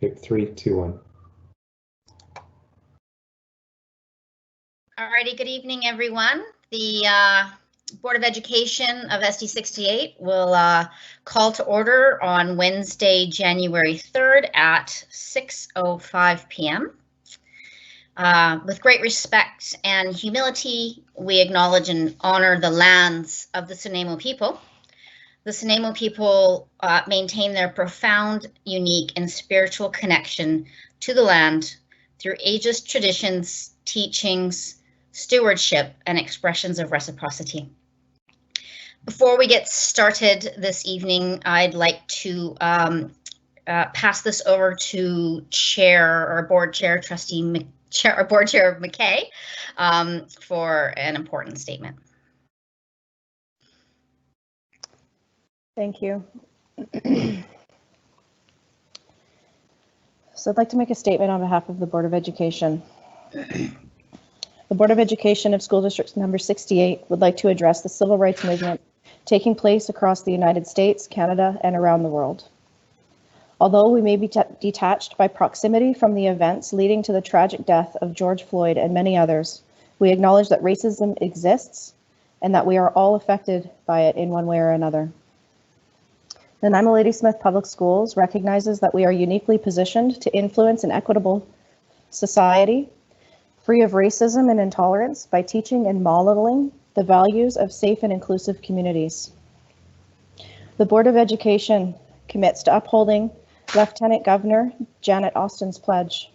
Okay, 3, 2, 1. Alrighty, good evening, everyone. The Board of Education of SD 68 will call to order on Wednesday, January 3rd at 6:05 p.m. With great respect and humility, we acknowledge and honor the lands of the Sunamo people. The Sunamo people maintain their profound, unique, and spiritual connection to the land through ages, traditions, teachings, stewardship, and expressions of reciprocity. Before we get started this evening, I'd like to pass this over to Board Chair McKay for an important statement. Thank you. So I'd like to make a statement on behalf of the Board of Education. The Board of Education of School District number 68 would like to address the civil rights movement taking place across the United States, Canada, and around the world. Although we may be detached by proximity from the events leading to the tragic death of George Floyd and many others, we acknowledge that racism exists and that we are all affected by it in one way or another. The Nanaimo Ladysmith Public Schools recognizes that we are uniquely positioned to influence an equitable society free of racism and intolerance by teaching and modeling the values of safe and inclusive communities. The Board of Education commits to upholding Lieutenant Governor Janet Austin's pledge,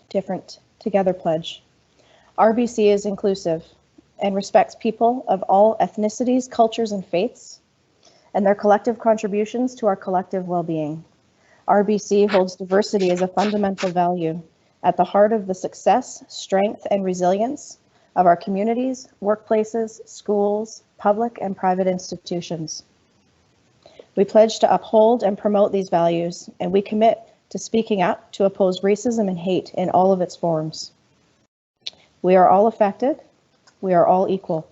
Different Together pledge. RBC is inclusive and respects people of all ethnicities, cultures, and faiths, and their collective contributions to our collective well-being. RBC holds diversity as a fundamental value at the heart of the success, strength, and resilience of our communities, workplaces, schools, public and private institutions. We pledge to uphold and promote these values, and we commit to speaking up to oppose racism and hate in all of its forms. We are all affected. We are all equal.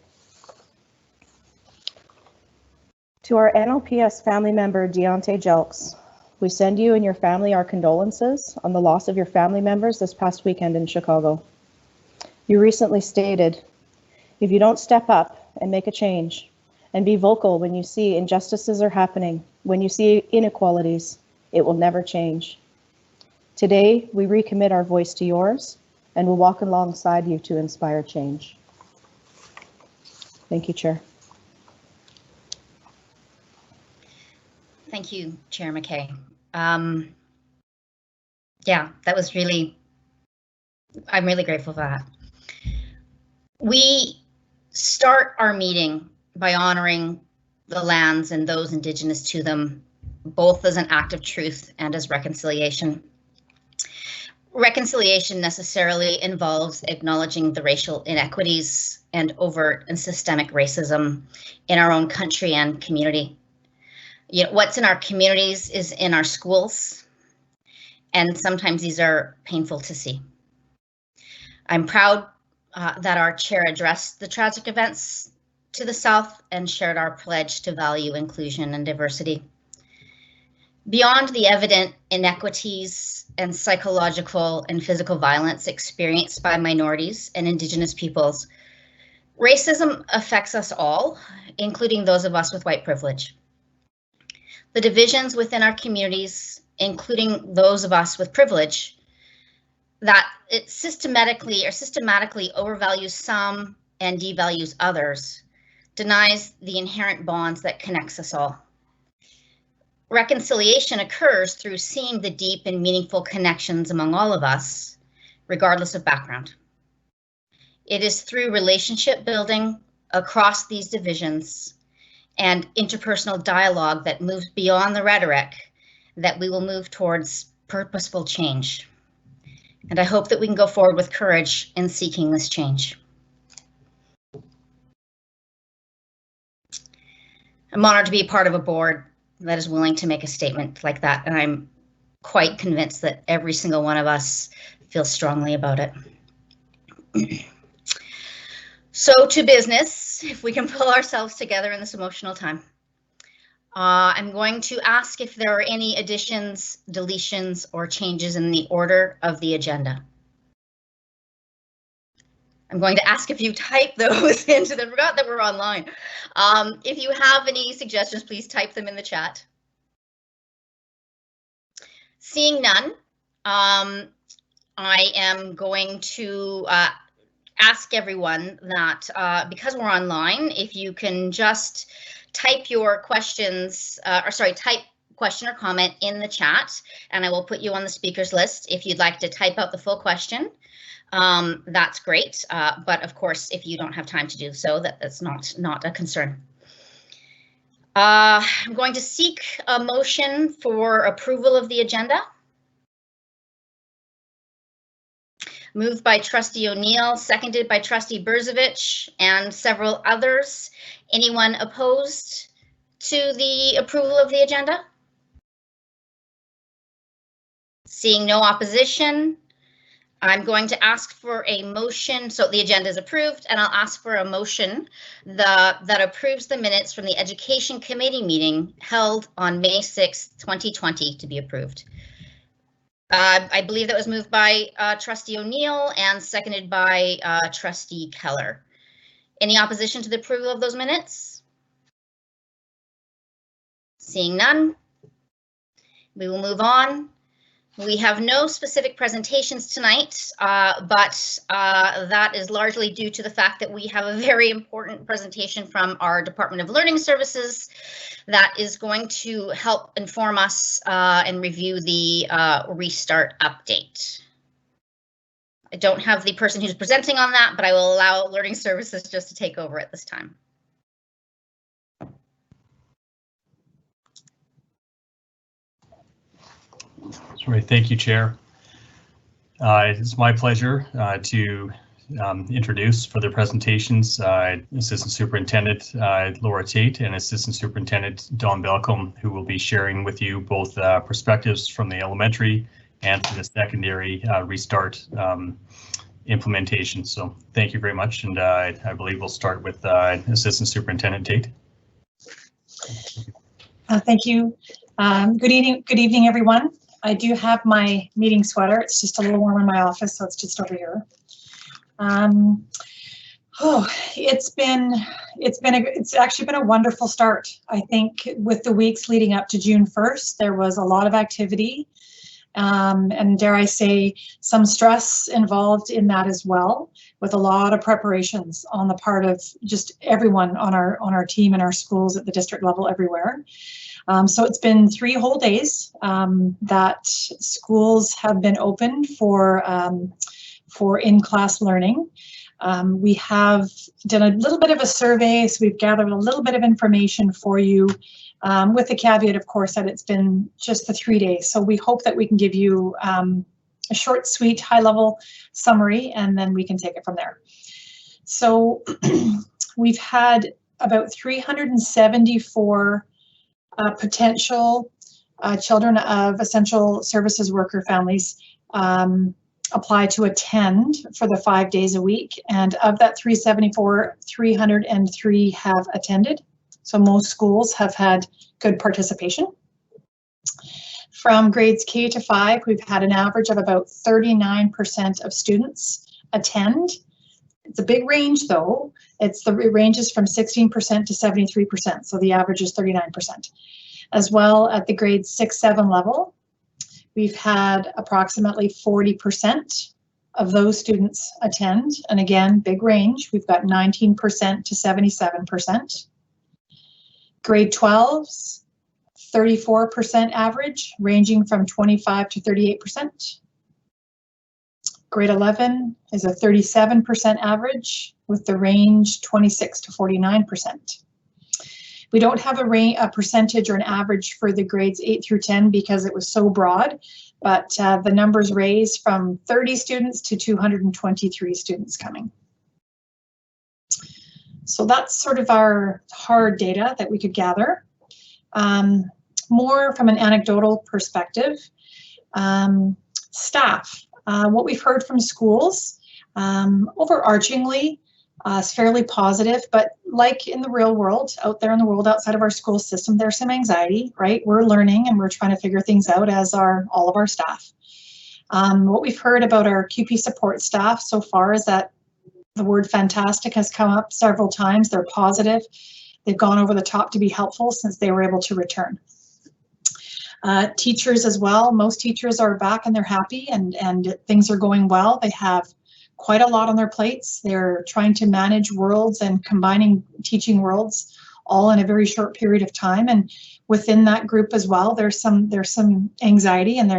To our NLPS family member, Deontay Jelks, we send you and your family our condolences on the loss of your family members this past weekend in Chicago. You recently stated, if you don't step up and make a change and be vocal when you see injustices are happening, when you see inequalities, it will never change. Today, we recommit our voice to yours and will walk alongside you to inspire change. Thank you, Chair. Thank you, Chair McKay. Yeah, that was I'm really grateful for that. We start our meeting by honoring the lands and those Indigenous to them, both as an act of truth and as reconciliation. Reconciliation necessarily involves acknowledging the racial inequities and overt and systemic racism in our own country and community. You know, what's in our communities is in our schools, and sometimes these are painful to see. I'm proud that our chair addressed the tragic events to the south and shared our pledge to value inclusion and diversity. Beyond the evident inequities and psychological and physical violence experienced by minorities and Indigenous peoples, racism affects us all, including those of us with white privilege. The divisions within our communities, including those of us with privilege, that it systematically overvalues some and devalues others, denies the inherent bonds that connects us all. Reconciliation occurs through seeing the deep and meaningful connections among all of us, regardless of background. It is through relationship building across these divisions and interpersonal dialogue that moves beyond the rhetoric that we will move towards purposeful change. And I hope that we can go forward with courage in seeking this change. I'm honored to be a part of a board that is willing to make a statement like that, and I'm quite convinced that every single one of us feels strongly about it. So to business, if we can pull ourselves together in this emotional time. I'm going to ask if there are any additions, deletions, or changes in the order of the agenda. I'm going to ask if you type those into the, forgot that we're online. If you have any suggestions, please type them in the chat. Seeing none, I am going to ask everyone that because we're online, if you can just type your questions, type question or comment in the chat, and I will put you on the speakers list. If you'd like to type out the full question, that's great. But of course, if you don't have time to do so, that's not a concern. I'm going to seek a motion for approval of the agenda. Moved by Trustee O'Neill, seconded by Trustee Berzovich and several others. Anyone opposed to the approval of the agenda? Seeing no opposition, I'm going to ask for a motion. So the agenda is approved, and I'll ask for a motion that approves the minutes from the Education Committee meeting held on May 6th, 2020 to be approved. I believe that was moved by Trustee O'Neill and seconded by Trustee Keller. Any opposition to the approval of those minutes? Seeing none, we will move on. We have no specific presentations tonight, but that is largely due to the fact that we have a very important presentation from our Department of Learning Services that is going to help inform us and review the restart update. I don't have the person who's presenting on that, but I will allow Learning Services just to take over at this time. Sorry, thank you, Chair. It's my pleasure to introduce for the presentations Assistant Superintendent Laura Tate and Assistant Superintendent Don Belcom, who will be sharing with you both perspectives from the elementary and from the secondary restart implementation. So thank you very much, and I believe we'll start with Assistant Superintendent Tate. Thank you. Good evening, everyone. I do have my meeting sweater. It's just a little warm in my office, so it's just over here. It's actually been a wonderful start. I think with the weeks leading up to June 1st, there was a lot of activity, and dare I say, some stress involved in that as well, with a lot of preparations on the part of just everyone on our team and our schools at the district level everywhere. So it's been 3 whole days that schools have been open for in-class learning. We have done a little bit of a survey, so we've gathered a little bit of information for you, with the caveat, of course, that it's been just the 3 days. So we hope that we can give you a short, sweet, high-level summary, and then we can take it from there. So we've had about 374 potential children of essential services worker families apply to attend for the 5 days a week, and of that 374, 303 have attended. So most schools have had good participation. From grades K to 5, we've had an average of about 39% of students attend. It's a big range though. It ranges from 16% to 73%, so the average is 39%. As well, at the grade 6-7 level, we've had approximately 40% of those students attend, and again, big range. We've got 19% to 77%. Grade 12s, 34% average, ranging from 25 to 38%. Grade 11 is a 37% average, with the range 26 to 49%. We don't have a percentage or an average for the grades 8 through 10 because it was so broad, but the numbers raise from 30 students to 223 students coming. So that's sort of our hard data that we could gather. More from an anecdotal perspective, staff. What we've heard from schools, overarchingly, Is fairly positive, but like in the real world, out there in the world outside of our school system, there's some anxiety, right? We're learning and we're trying to figure things out, as are all of our staff. What we've heard about our QP support staff so far is that the word fantastic has come up several times. They're positive. They've gone over the top to be helpful since they were able to return. Teachers as well. Most teachers are back and they're happy, and things are going well. They have quite a lot on their plates. They're trying to manage worlds and combining teaching worlds all in a very short period of time. And within that group as well, there's some anxiety, and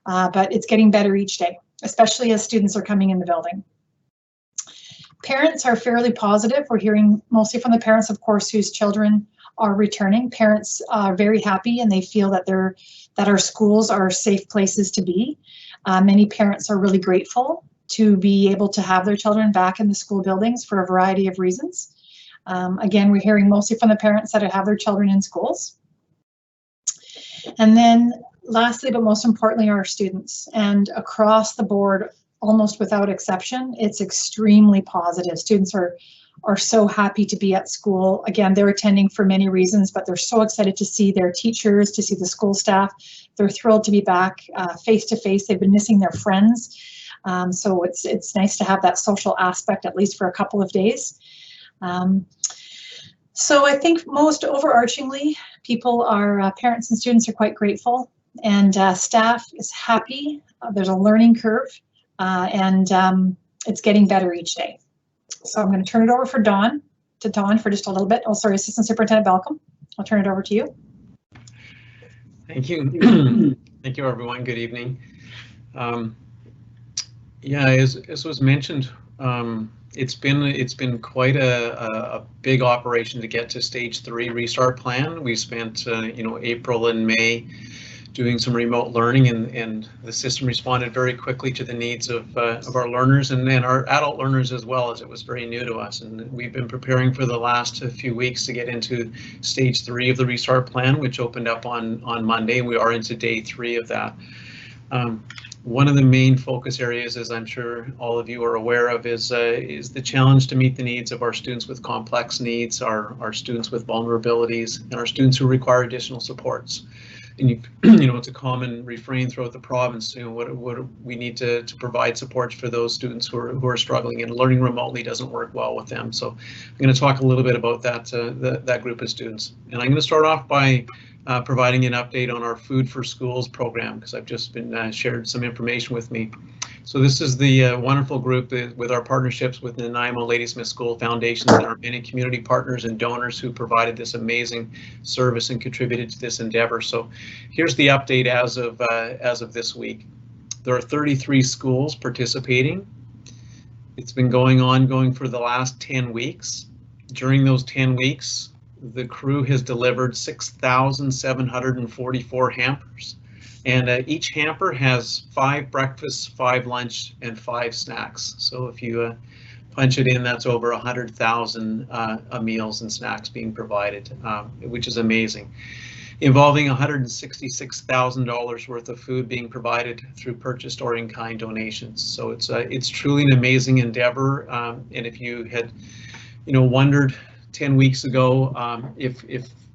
but it's getting better each day, especially as students are coming in the building. Parents are fairly positive. We're hearing mostly from the parents, of course, whose children are returning. Parents are very happy, and they feel that our schools are safe places to be. Many parents are really grateful to be able to have their children back in the school buildings for a variety of reasons. Again, we're hearing mostly from the parents that have their children in schools. And then lastly, but most importantly, our students. And across the board, almost without exception, it's extremely positive. Students are so happy to be at school. Again, they're attending for many reasons, but they're so excited to see their teachers, to see the school staff. They're thrilled to be back face to face. They've been missing their friends. So it's nice to have that social aspect, at least for a couple of days. So I think most overarchingly, parents and students are quite grateful, and staff is happy. There's a learning curve, and it's getting better each day. So I'm going to turn it over to Dawn for just a little bit. Oh, sorry, Assistant Superintendent Balcom. I'll turn it over to you. Thank you. Thank you, everyone. Good evening. Yeah, as was mentioned, it's been quite a big operation to get to stage 3 restart plan. We spent April and May doing some remote learning, and the system responded very quickly to the needs of our learners and our adult learners as well, as it was very new to us. And we've been preparing for the last few weeks to get into stage 3 of the restart plan, which opened up on Monday. We are into day 3 of that. One of the main focus areas, as I'm sure all of you are aware of, is the challenge to meet the needs of our students with complex needs, our students with vulnerabilities, and our students who require additional supports. And it's a common refrain throughout the province. What we need to provide supports for those students who are struggling, and learning remotely doesn't work well with them. So I'm going to talk a little bit about that group of students, and I'm going to start off by providing an update on our Food for Schools program, because I've just been shared some information with me. So this is the wonderful group with our partnerships with the Nanaimo Ladysmith School Foundations and our many community partners and donors who provided this amazing service and contributed to this endeavor. So here's the update as of this week. There are 33 schools participating. It's been going for the last 10 weeks. During those 10 weeks, the crew has delivered 6,744 hampers, and each hamper has 5 breakfasts, 5 lunch, and 5 snacks. So if you punch it in, that's over 100,000 meals and snacks being provided, which is amazing. Involving $166,000 worth of food being provided through purchased or in-kind donations. So it's truly an amazing endeavor. And if you had, wondered 10 weeks ago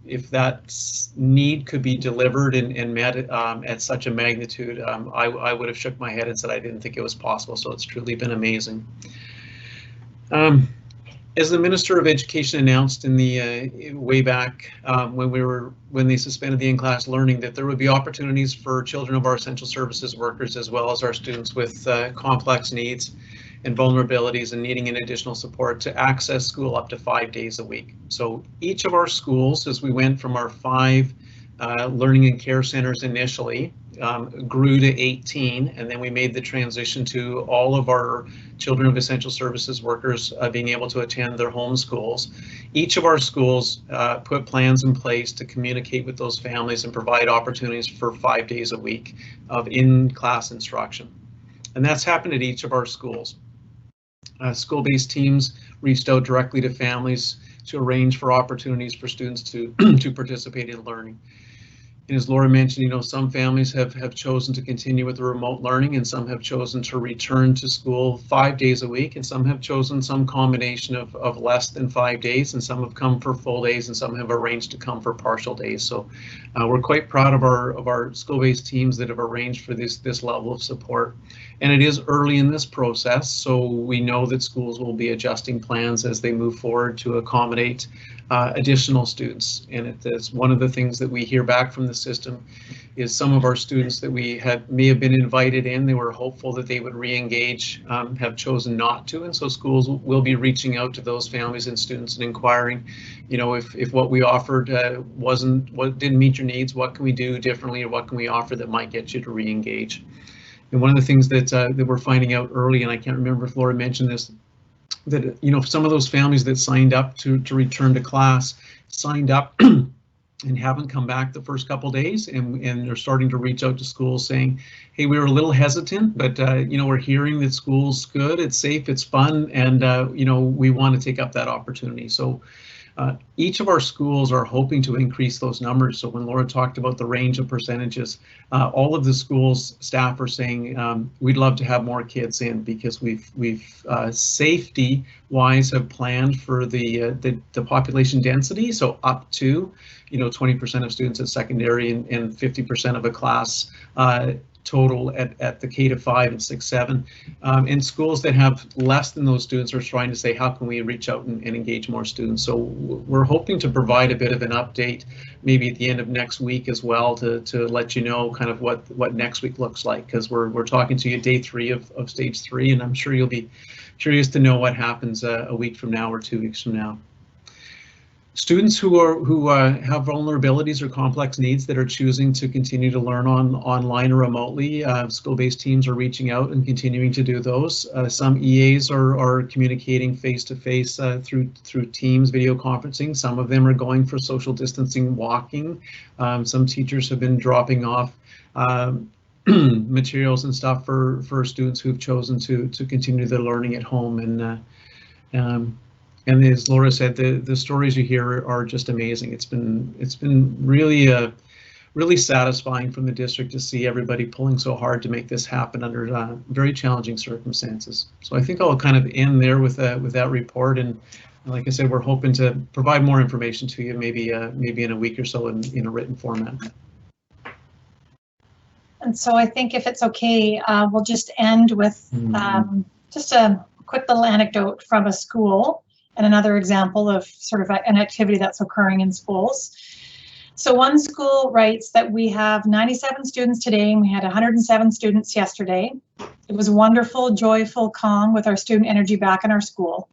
if that need could be delivered and met at such a magnitude, I would have shook my head and said I didn't think it was possible. So it's truly been amazing. As the Minister of Education announced in the way back when they suspended the in-class learning, that there would be opportunities for children of our essential services workers, as well as our students with complex needs and vulnerabilities and needing an additional support, to access school up to 5 days a week. So each of our schools, as we went from our 5 learning and care centers initially, grew to 18, and then we made the transition to all of our children of essential services workers being able to attend their home schools. Each of our schools put plans in place to communicate with those families and provide opportunities for 5 days a week of in-class instruction. And that's happened at each of our schools. School-based teams reached out directly to families to arrange for opportunities for students to participate in learning. And as Laura mentioned, you know, some families have chosen to continue with the remote learning, and some have chosen to return to school 5 days a week, and some have chosen some combination of less than 5 days, and some have come for full days, and some have arranged to come for partial days. So we're quite proud of our school-based teams that have arranged for this level of support. And it is early in this process, so we know that schools will be adjusting plans as they move forward to accommodate additional students. And it's one of the things that we hear back from the system is some of our students that we may have been invited in, they were hopeful that they would re-engage, have chosen not to. And so schools will be reaching out to those families and students and inquiring, you know, if what we offered didn't meet your needs, what can we do differently, or what can we offer that might get you to re-engage? And one of the things that we're finding out early, and I can't remember if Laura mentioned this, that, you know, some of those families that signed up to return to class signed up and haven't come back the first couple days, and they're starting to reach out to schools saying, hey, we were a little hesitant, but you know, we're hearing that school's good, it's safe, it's fun, and you know, we want to take up that opportunity. So each of our schools are hoping to increase those numbers. So when Laura talked about the range of percentages, all of the schools staff are saying we'd love to have more kids in, because we've safety wise have planned for the population density. So up to, you know, 20% of students at secondary and 50% of a class total at the K to 5 and 6, 7. And schools that have less than those students are trying to say, how can we reach out and engage more students? So we're hoping to provide a bit of an update maybe at the end of next week as well, to let you know kind of what next week looks like, because we're talking to you day 3 of stage 3, and I'm sure you'll be curious to know what happens a week from now or 2 weeks from now. Students who have vulnerabilities or complex needs that are choosing to continue to learn online or remotely, school-based teams are reaching out and continuing to do those. Some EAs are communicating face-to-face through Teams video conferencing. Some of them are going for social distancing walking. Some teachers have been dropping off materials and stuff for students who've chosen to continue their learning at home. And as Laura said, the stories you hear are just amazing. It's been really satisfying from the district to see everybody pulling so hard to make this happen under very challenging circumstances. So I think I'll kind of end there with that report. And like I said, we're hoping to provide more information to you maybe in a week or so in a written format. And so I think if it's okay, we'll just end with just a quick little anecdote from a school, and another example of sort of an activity that's occurring in schools. So one school writes that we have 97 students today, and we had 107 students yesterday. It was wonderful, joyful, calm with our student energy back in our school.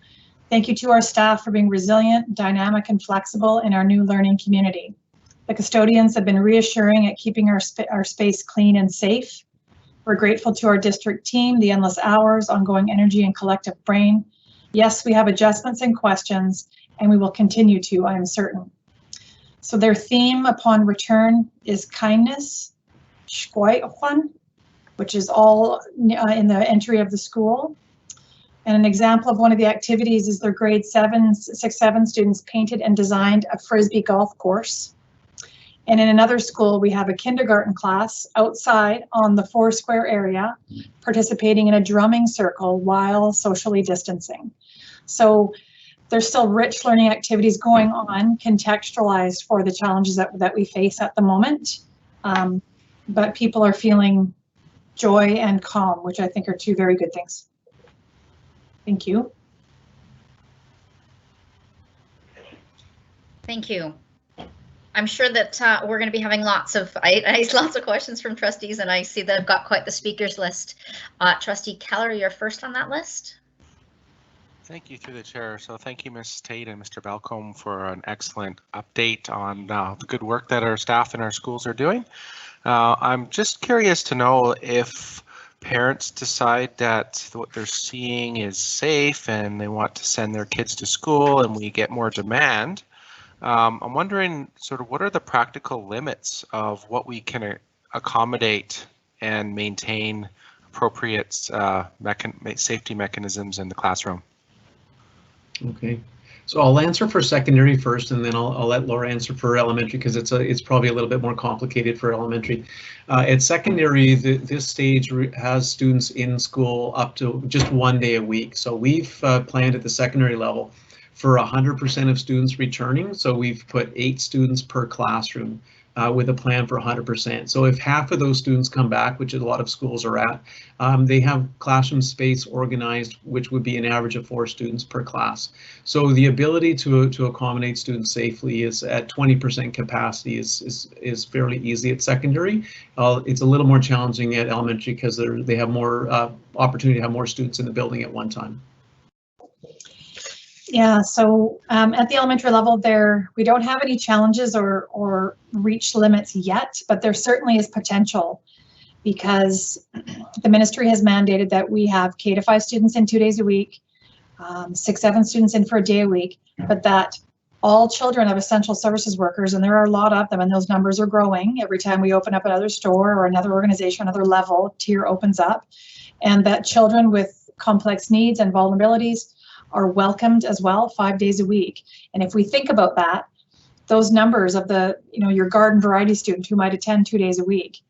Thank you to our staff for being resilient, dynamic, and flexible in our new learning community. The custodians have been reassuring at keeping our space clean and safe. We're grateful to our district team, the endless hours, ongoing energy, and collective brain. Yes, we have adjustments and questions, and we will continue to, I am certain. So their theme upon return is kindness, which is all in the entry of the school. And an example of one of the activities is their grade 6, 7 students painted and designed a Frisbee golf course. And in another school, we have a kindergarten class outside on the 4 square area, participating in a drumming circle while socially distancing. So there's still rich learning activities going on, contextualized for the challenges that we face at the moment. But people are feeling joy and calm, which I think are 2 very good things. Thank you. Thank you. I'm sure that we're going to be having lots of questions from trustees, and I see that I've got quite the speakers list. Trustee Keller, you're first on that list. Thank you, through the chair. So thank you, Ms. Tate and Mr. Balcombe, for an excellent update on the good work that our staff in our schools are doing. I'm just curious to know if parents decide that what they're seeing is safe and they want to send their kids to school and we get more demand. I'm wondering sort of what are the practical limits of what we can accommodate and maintain appropriate safety mechanisms in the classroom? Okay, So I'll answer for secondary first, and then I'll let Laura answer for elementary, because it's probably a little bit more complicated for elementary. At secondary, this stage has students in school up to just 1 day a week. So we've planned at the secondary level for 100% of students returning. So we've put 8 students per classroom with a plan for 100%. So if half of those students come back, which a lot of schools are at, they have classroom space organized, which would be an average of 4 students per class. So the ability to accommodate students safely is at 20% capacity is fairly easy at secondary. It's a little more challenging at elementary because they have more opportunity to have more students in the building at one time. Yeah, so at the elementary level we don't have any challenges or reach limits yet, but there certainly is potential, because the ministry has mandated that we have K-5 students in 2 days a week, 6-7 students in for a day a week, but that all children of essential services workers, and there are a lot of them, and those numbers are growing every time we open up another store or another organization, another level tier opens up, and that children with complex needs and vulnerabilities are welcomed as well 5 days a week. And if we think about that, those numbers of your garden variety student who might attend 2 days a week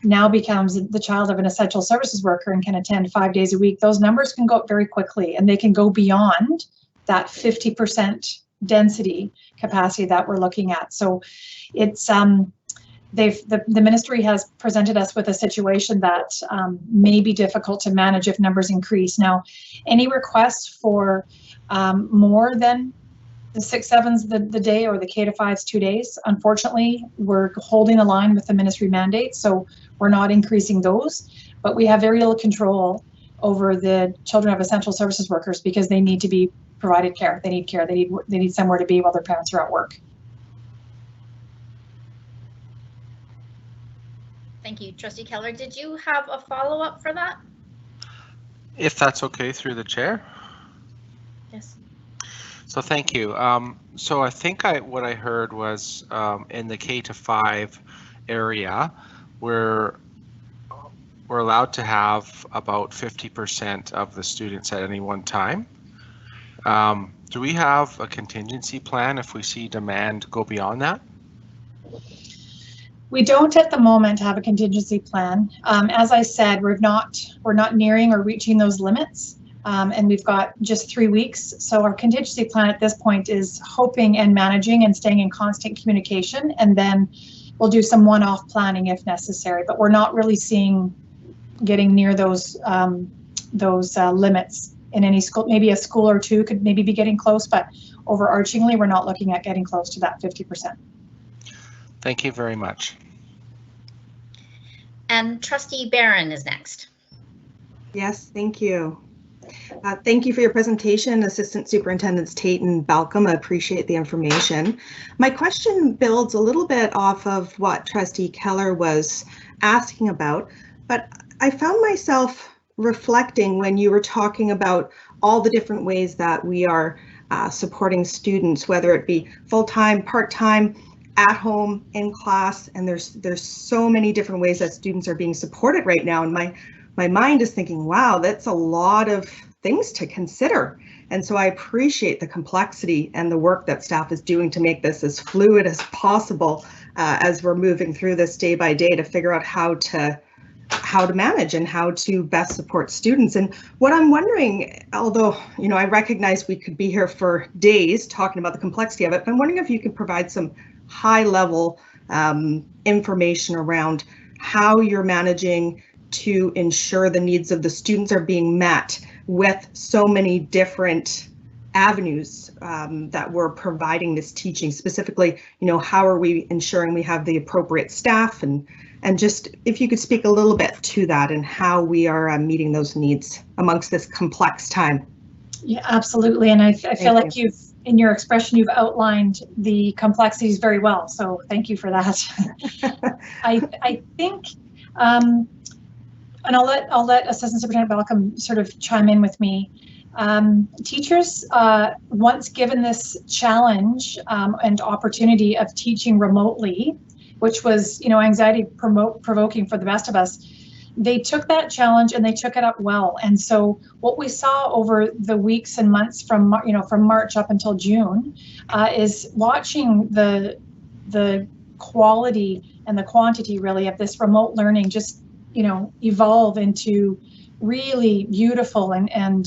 now becomes the child of an essential services worker and can attend 5 days a week. Those numbers can go up very quickly, and they can go beyond that 50% density capacity that we're looking at. So it's the ministry has presented us with a situation that may be difficult to manage if numbers increase. Now, any requests for more than the 6-7s the day or the K-5s 2 days, unfortunately, we're holding the line with the ministry mandate, so we're not increasing those, but we have very little control over the children of essential services workers because they need to be provided care. They need care. They need somewhere to be while their parents are at work. Thank you. Trustee Keller, did you have a follow-up for that? If that's okay, through the chair. Yes. So thank you. So I think what I heard was in the K-5 area, we're allowed to have about 50% of the students at any one time. Do we have a contingency plan if we see demand go beyond that? We don't at the moment have a contingency plan. As I said, we're not nearing or reaching those limits, and we've got just 3 weeks. So our contingency plan at this point is hoping and managing and staying in constant communication, and then we'll do some one-off planning if necessary. But we're not really seeing getting near those limits in any school. Maybe a school or two could maybe be getting close, but overarchingly, we're not looking at getting close to that 50%. Thank you very much. And Trustee Barron is next. Yes, thank you. Thank you for your presentation, Assistant Superintendents Tate and Balcom. I appreciate the information. My question builds a little bit off of what Trustee Keller was asking about, but I found myself reflecting when you were talking about all the different ways that we are supporting students, whether it be full-time, part-time, at home, in class, and there's so many different ways that students are being supported right now. And my mind is thinking, wow, that's a lot of things to consider. And so I appreciate the complexity and the work that staff is doing to make this as fluid as possible as we're moving through this day by day to figure out how to manage and how to best support students. And what I'm wondering, although I recognize we could be here for days talking about the complexity of it, but I'm wondering if you could provide some high-level information around how you're managing to ensure the needs of the students are being met with so many different avenues that we're providing this teaching. Specifically, how are we ensuring we have the appropriate staff, and just if you could speak a little bit to that and how we are meeting those needs amongst this complex time. Yeah, absolutely. And I feel like in your expression, you've outlined the complexities very well. So thank you for that. I think, and I'll let Assistant Superintendent Balcom sort of chime in with me. Teachers, once given this challenge and opportunity of teaching remotely, which was, anxiety provoking for the best of us, they took that challenge and they took it up well. And so what we saw over the weeks and months from March up until June is watching the quality and the quantity really of this remote learning just evolve into really beautiful and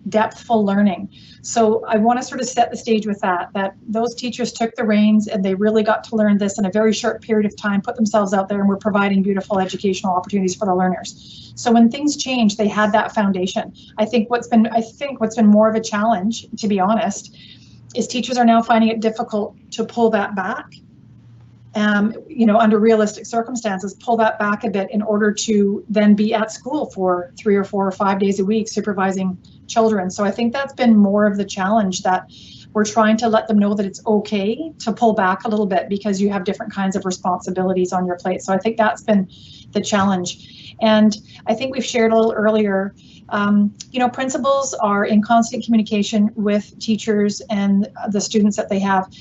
depthful learning. So I want to sort of set the stage with that those teachers took the reins and they really got to learn this in a very short period of time, put themselves out there, and were providing beautiful educational opportunities for the learners. So when things changed, they had that foundation. I think what's been more of a challenge, to be honest, is teachers are now finding it difficult to pull that back. Under realistic circumstances, pull that back a bit in order to then be at school for 3 or 4 or 5 days a week supervising children. So I think that's been more of the challenge, that we're trying to let them know that it's okay to pull back a little bit because you have different kinds of responsibilities on your plate. So I think that's been the challenge. And I think we've shared a little earlier, principals are in constant communication with teachers and the students that they have.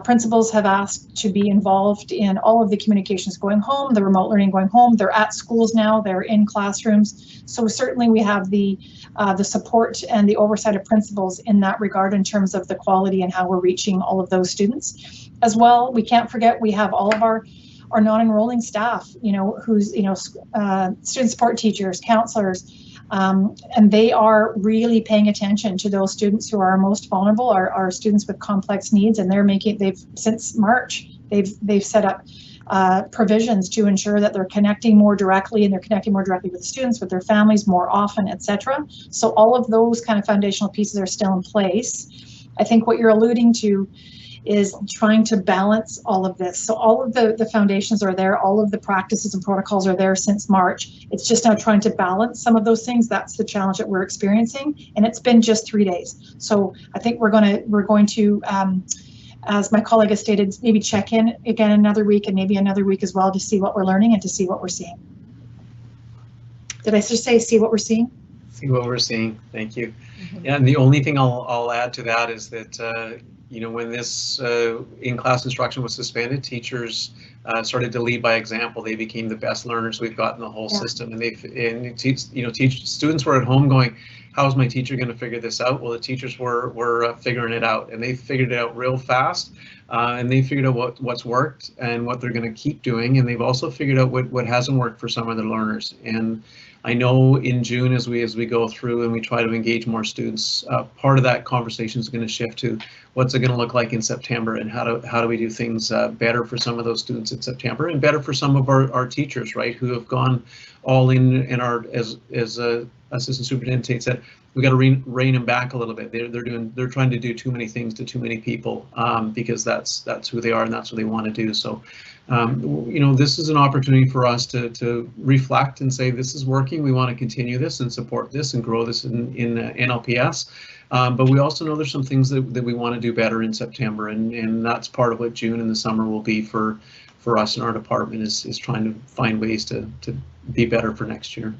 Principals have asked to be involved in all of the communications going home, the remote learning going home. They're at schools now, they're in classrooms. So certainly we have the support and the oversight of principals in that regard in terms of the quality and how we're reaching all of those students. As well, we can't forget we have all of our non-enrolling staff, who's, student support teachers, counselors, and they are really paying attention to those students who are most vulnerable, are students with complex needs, and since March, they've set up provisions to ensure that they're connecting more directly, and they're connecting more directly with the students, with their families more often, etc. So all of those kind of foundational pieces are still in place. I think what you're alluding to is trying to balance all of this. So all of the foundations are there, all of the practices and protocols are there since March. It's just now trying to balance some of those things. That's the challenge that we're experiencing, and it's been just 3 days. So I think we're going to, as my colleague has stated, maybe check in again another week and maybe another week as well to see what we're learning and to see what we're seeing. Did I just say see what we're seeing? See what we're seeing. Thank you. Mm-hmm. Yeah, and the only thing I'll add to that is that when this in-class instruction was suspended, teachers started to lead by example. They became the best learners we've got in the whole system, and students were at home going, how is my teacher going to figure this out? Well, the teachers were figuring it out, and they figured it out real fast, and they figured out what's worked and what they're going to keep doing, and they've also figured out what hasn't worked for some of their learners. And I know in June, as we go through and we try to engage more students, part of that conversation is going to shift to what's it going to look like in September, and how do we do things better for some of those students in September, and better for some of our teachers, right, who have gone all in our, as Assistant Superintendent Tate said, we got to rein them back a little bit. They're trying to do too many things to too many people, because that's who they are and that's what they want to do. So this is an opportunity for us to reflect and say, this is working, we want to continue this and support this and grow this in NLPS. But we also know there's some things that we want to do better in September, and that's part of what June and the summer will be for us in our department, is trying to find ways to be better for next year.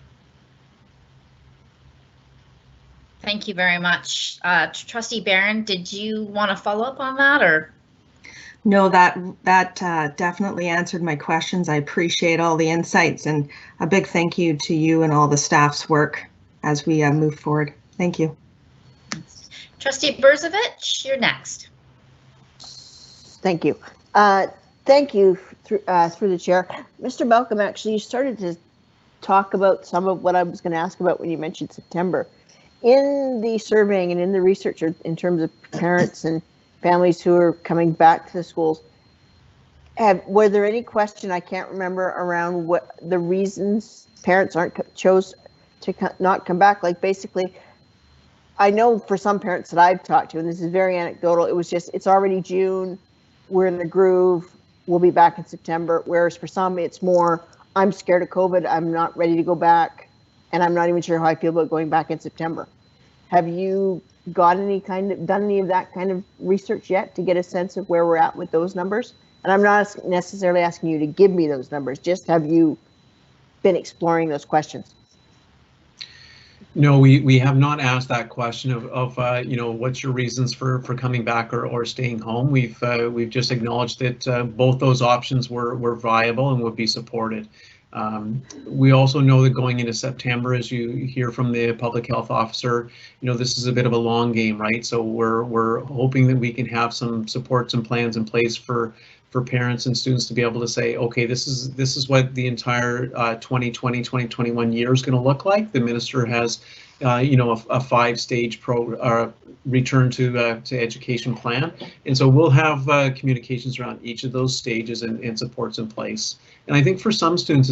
Thank you very much. Trustee Barron, did you want to follow up on that, or? No, that definitely answered my questions. I appreciate all the insights, and a big thank you to you and all the staff's work as we move forward. Thank you. Trustee Berzovich, you're next. Thank you. Thank you through the chair. Mr. Malcolm, actually, you started to talk about some of what I was going to ask about when you mentioned September. In the surveying and in the research in terms of parents and families who are coming back to the schools, were there any question, I can't remember, around what the reasons parents chose to not come back? Like, basically, I know for some parents that I've talked to, and this is very anecdotal, it was just, it's already June, we're in the groove, we'll be back in September. Whereas for some, it's more, I'm scared of COVID, I'm not ready to go back, and I'm not even sure how I feel about going back in September. Have you got done any of that kind of research yet to get a sense of where we're at with those numbers? And I'm not necessarily asking you to give me those numbers, just have you been exploring those questions? No, we have not asked that question of what's your reasons for coming back or staying home. We've just acknowledged that both those options were viable and would be supported. We also know that going into September, as you hear from the public health officer, this is a bit of a long game, right? So we're hoping that we can have some supports and plans in place for parents and students to be able to say, okay, this is what the entire 2020-2021 year is going to look like. The minister has, a 5-stage return to education plan, and so we'll have communications around each of those stages and supports in place. And I think for some students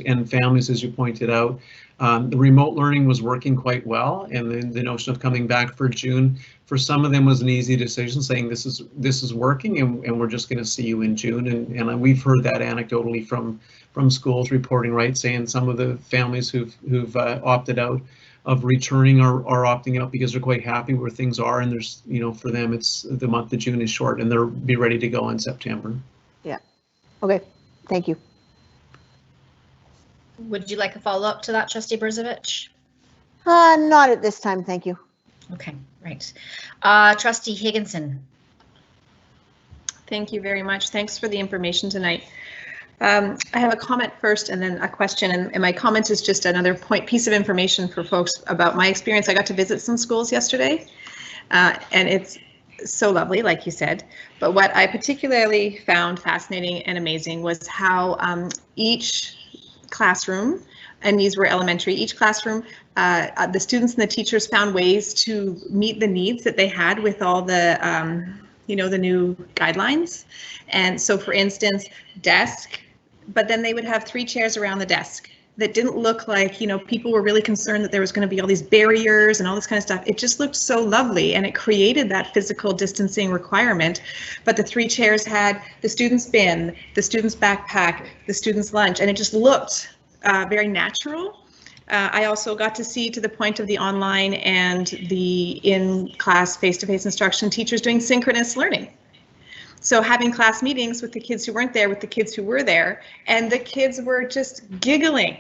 and families, as you pointed out, the remote learning was working quite well, and then the notion of coming back for June, for some of them was an easy decision, saying this is working, and we're just going to see you in June. And we've heard that anecdotally from schools reporting, right, saying some of the families who've opted out of returning are opting out because they're quite happy where things are, and there's, for them, it's the month of June is short, and they'll be ready to go in September. Yeah. Okay. Thank you. Would you like a follow-up to that, Trustee Brzovic? Not at this time, thank you. Okay, right. Trustee Higginson. Thank you very much. Thanks for the information tonight. I have a comment first and then a question, and my comment is just another piece of information for folks about my experience. I got to visit some schools yesterday, and it's so lovely, like you said. But what I particularly found fascinating and amazing was how each classroom, and these were elementary, each classroom, the students and the teachers found ways to meet the needs that they had with all the, the new guidelines. And so, for instance, desk, but then they would have 3 chairs around the desk that didn't look like, people were really concerned that there was going to be all these barriers and all this kind of stuff. It just looked so lovely, and it created that physical distancing requirement. But the 3 chairs had the student's bin, the student's backpack, the student's lunch, and it just looked very natural. I also got to see, to the point of the online and the in-class face-to-face instruction, teachers doing synchronous learning. So having class meetings with the kids who weren't there, with the kids who were there, and the kids were just giggling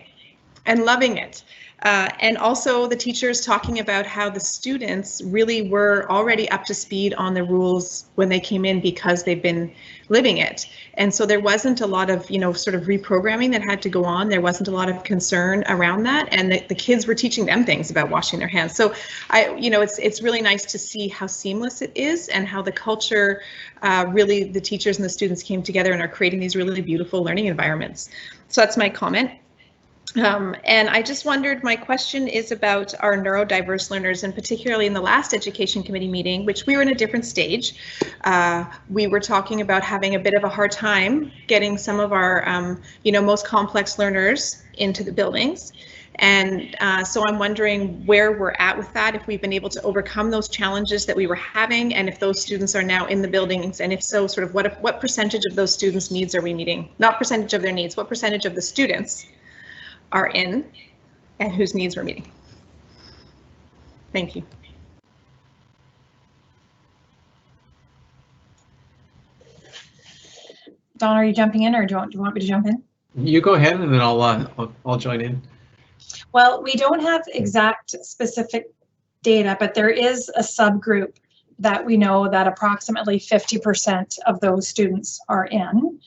and loving it. And also the teachers talking about how the students really were already up to speed on the rules when they came in because they've been living it. And so there wasn't a lot of, sort of reprogramming that had to go on. There wasn't a lot of concern around that. And the kids were teaching them things about washing their hands. So it's really nice to see how seamless it is and how the culture, really the teachers and the students came together and are creating these really beautiful learning environments. So that's my comment. And I just wondered, my question is about our neurodiverse learners, and particularly in the last Education Committee meeting, which we were in a different stage. We were talking about having a bit of a hard time getting some of our, most complex learners into the buildings. And so I'm wondering where we're at with that, if we've been able to overcome those challenges that we were having, and if those students are now in the buildings, and if so, sort of what percentage of those students' needs are we meeting? Not percentage of their needs, what percentage of the students are in and whose needs we're meeting. Thank you. Dawn, are you jumping in, or do you want me to jump in? You go ahead, and then I'll join in. Well, we don't have exact specific data, but there is a subgroup that we know that approximately 50% of those students are in.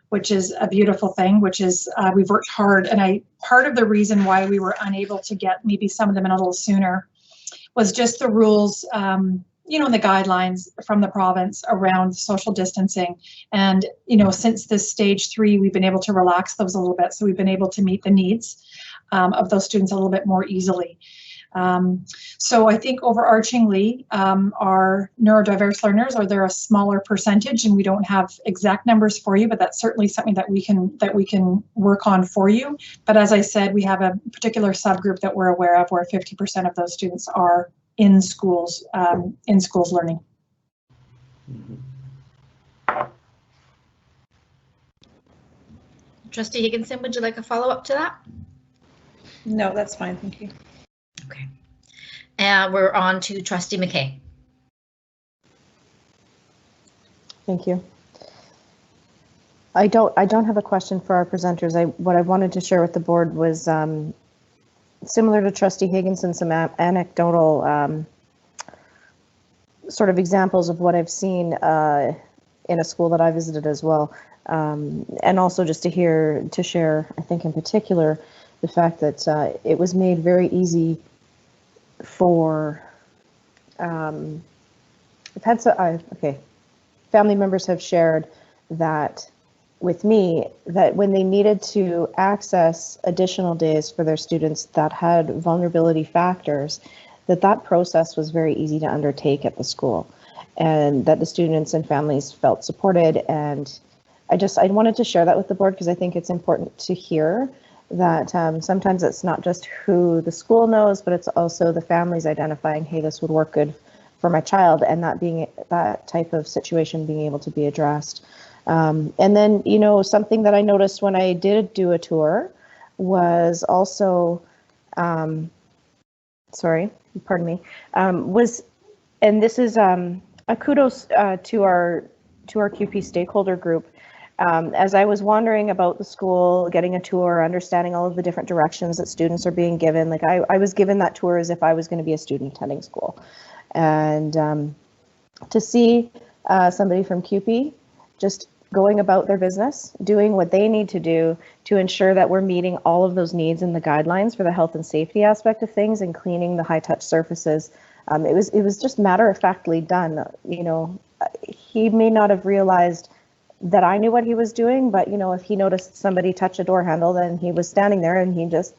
Which is a beautiful thing, which is we've worked hard. And part of the reason why we were unable to get maybe some of them in a little sooner was just the rules, and the guidelines from the province around social distancing. And, since this stage 3, we've been able to relax those a little bit. So we've been able to meet the needs of those students a little bit more easily. So I think overarchingly, our neurodiverse learners, they're a smaller percentage, and we don't have exact numbers for you, but that's certainly something that we can work on for you. But as I said, we have a particular subgroup that we're aware of where 50% of those students are in schools learning. Trustee Higginson, would you like a follow-up to that? No, that's fine, thank you. Okay. We're on to Trustee McKay. Thank you. I don't have a question for our presenters. What I wanted to share with the board was similar to Trustee Higginson, some anecdotal sort of examples of what I've seen in a school that I visited as well. And also just to share, I think in particular, the fact that it was made very easy for, family members have shared that with me, that when they needed to access additional days for their students that had vulnerability factors, that process was very easy to undertake at the school, and that the students and families felt supported. And I wanted to share that with the board because I think it's important to hear that sometimes it's not just who the school knows, but it's also the families identifying, hey, this would work good for my child, and that type of situation being able to be addressed. And then, something that I noticed when I did do a tour was also, sorry, pardon me, and this is a kudos to our QP stakeholder group. As I was wandering about the school, getting a tour, understanding all of the different directions that students are being given, like I was given that tour as if I was going to be a student attending school. And to see somebody from QP just going about their business, doing what they need to do to ensure that we're meeting all of those needs and the guidelines for the health and safety aspect of things, and cleaning the high touch surfaces. It was just matter of factly done. He may not have realized that I knew what he was doing, but if he noticed somebody touch a door handle, then he was standing there and he just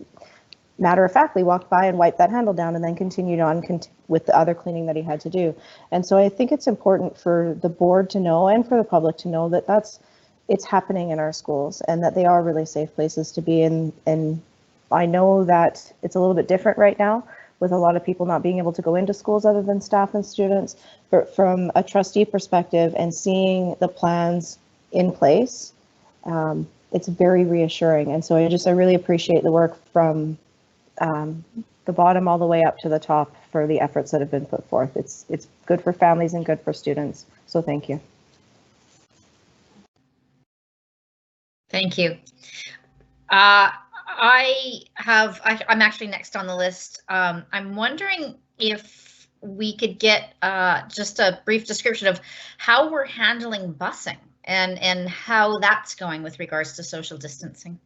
matter of factly walked by and wiped that handle down and then continued on with the other cleaning that he had to do. And so I think it's important for the board to know and for the public to know that it's happening in our schools and that they are really safe places to be in. And I know that it's a little bit different right now with a lot of people not being able to go into schools other than staff and students, but from a trustee perspective and seeing the plans in place, it's very reassuring. And so I really appreciate the work from the bottom all the way up to the top for the efforts that have been put forth. It's good for families and good for students. So thank you. Thank you. I'm actually next on the list. I'm wondering if we could get just a brief description of how we're handling busing and how that's going with regards to social distancing.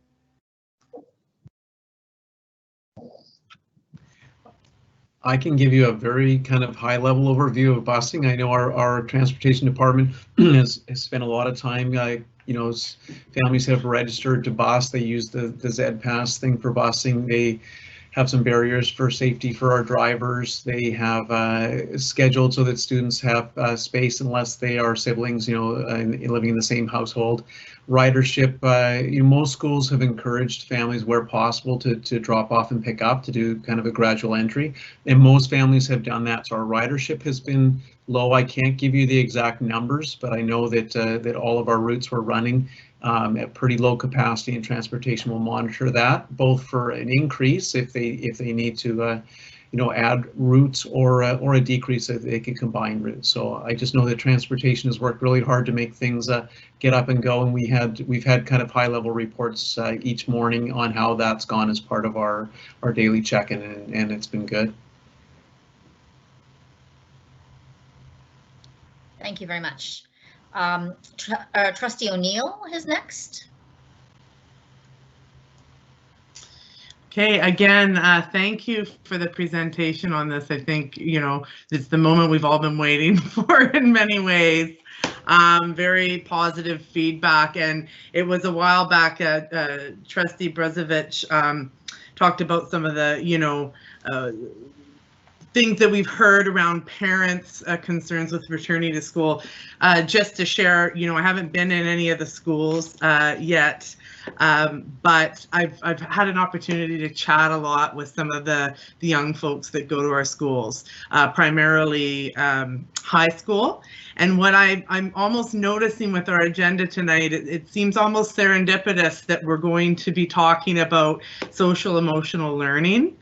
I can give you a very kind of high level overview of busing. I know our transportation department has spent a lot of time, families have registered to bus. They use the Z Pass thing for busing. They have some barriers for safety for our drivers. They have scheduled so that students have space unless they are siblings, living in the same household. Ridership, most schools have encouraged families where possible to drop off and pick up, to do kind of a gradual entry, and most families have done that. So our ridership has been low. I can't give you the exact numbers, but I know that all of our routes were running at pretty low capacity, and transportation will monitor that both for an increase if they need to add routes or a decrease that they can combine routes. So I just know that transportation has worked really hard to make things get up and go, and we've had kind of high level reports each morning on how that's gone as part of our daily check-in, and it's been good. Thank you very much. Trustee O'Neill is next. Okay, again, thank you for the presentation on this. I think, it's the moment we've all been waiting for in many ways. Very positive feedback, and it was a while back Trustee Brezovich talked about some of the, things that we've heard around parents' concerns with returning to school. Just to share, I haven't been in any of the schools yet, but I've had an opportunity to chat a lot with some of the young folks that go to our schools, primarily high school. And what I'm almost noticing with our agenda tonight, it seems almost serendipitous that we're going to be talking about social emotional learning.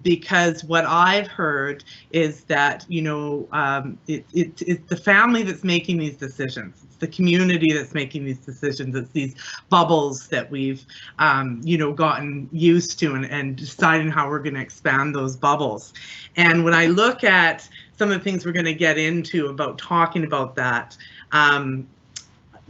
Because what I've heard is that, it's the family that's making these decisions. It's the community that's making these decisions. It's these bubbles that we've, gotten used to and deciding how we're going to expand those bubbles. And when I look at some of the things we're going to get into about talking about that,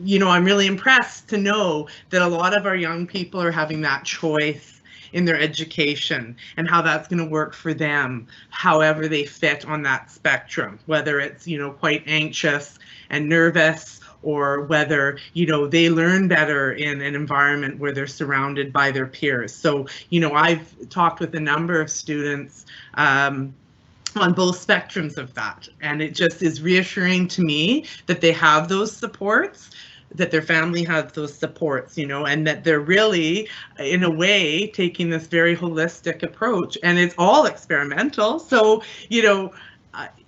you know, I'm really impressed to know that a lot of our young people are having that choice in their education and how that's going to work for them, however they fit on that spectrum, whether it's, you know, quite anxious and nervous, or whether, you know, they learn better in an environment where they're surrounded by their peers. So, you know, I've talked with a number of students on both spectrums of that, and it just is reassuring to me that they have those supports, that their family has those supports, you know, and that they're really, in a way, taking this very holistic approach, and it's all experimental. So, you know,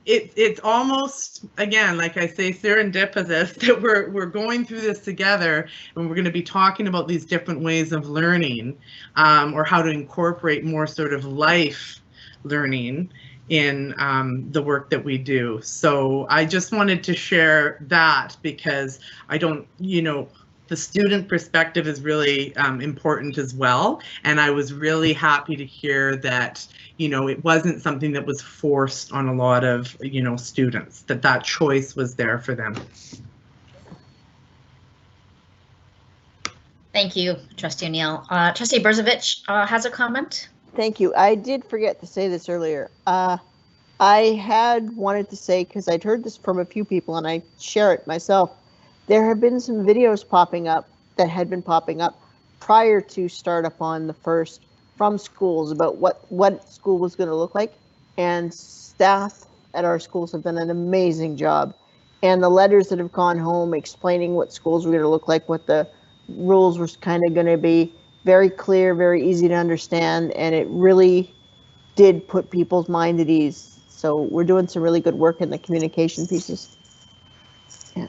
it's almost, again, like I say, serendipitous that we're going through this together, and we're going to be talking about these different ways of learning, or how to incorporate more sort of life learning in the work that we do. So I just wanted to share that, because I don't, you know, the student perspective is really important as well. And I was really happy to hear that, you know, it wasn't something that was forced on a lot of, you know, students, that choice was there for them. Thank you, Trustee O'Neill. Trustee Berzovich has a comment. Thank you. I did forget to say this earlier. I had wanted to say, because I'd heard this from a few people and I share it myself, there have been some videos popping up that had been popping up prior to startup on the 1st from schools about what school was going to look like. And staff at our schools have done an amazing job. And the letters that have gone home explaining what schools were going to look like, what the rules were kind of going to be, very clear, very easy to understand, and it really did put people's mind at ease. So we're doing some really good work in the communication pieces. Yeah.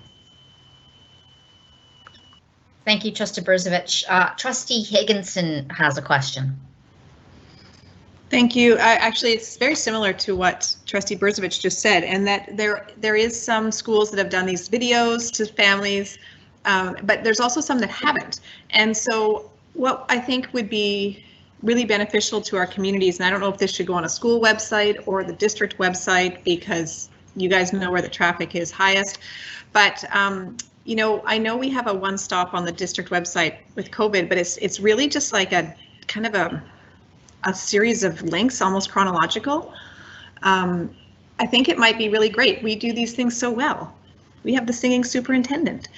Thank you, Trustee Berzovich. Trustee Higginson has a question. Thank you. Actually, it's very similar to what Trustee Berzovich just said, and that there is some schools that have done these videos to families, but there's also some that haven't. And so what I think would be really beneficial to our communities, and I don't know if this should go on a school website or the district website, because you guys know where the traffic is highest, but you know, I know we have a one-stop on the district website with COVID, but it's really just like a kind of a series of links, almost chronological. I think it might be really great. We do these things so well. We have the singing superintendent,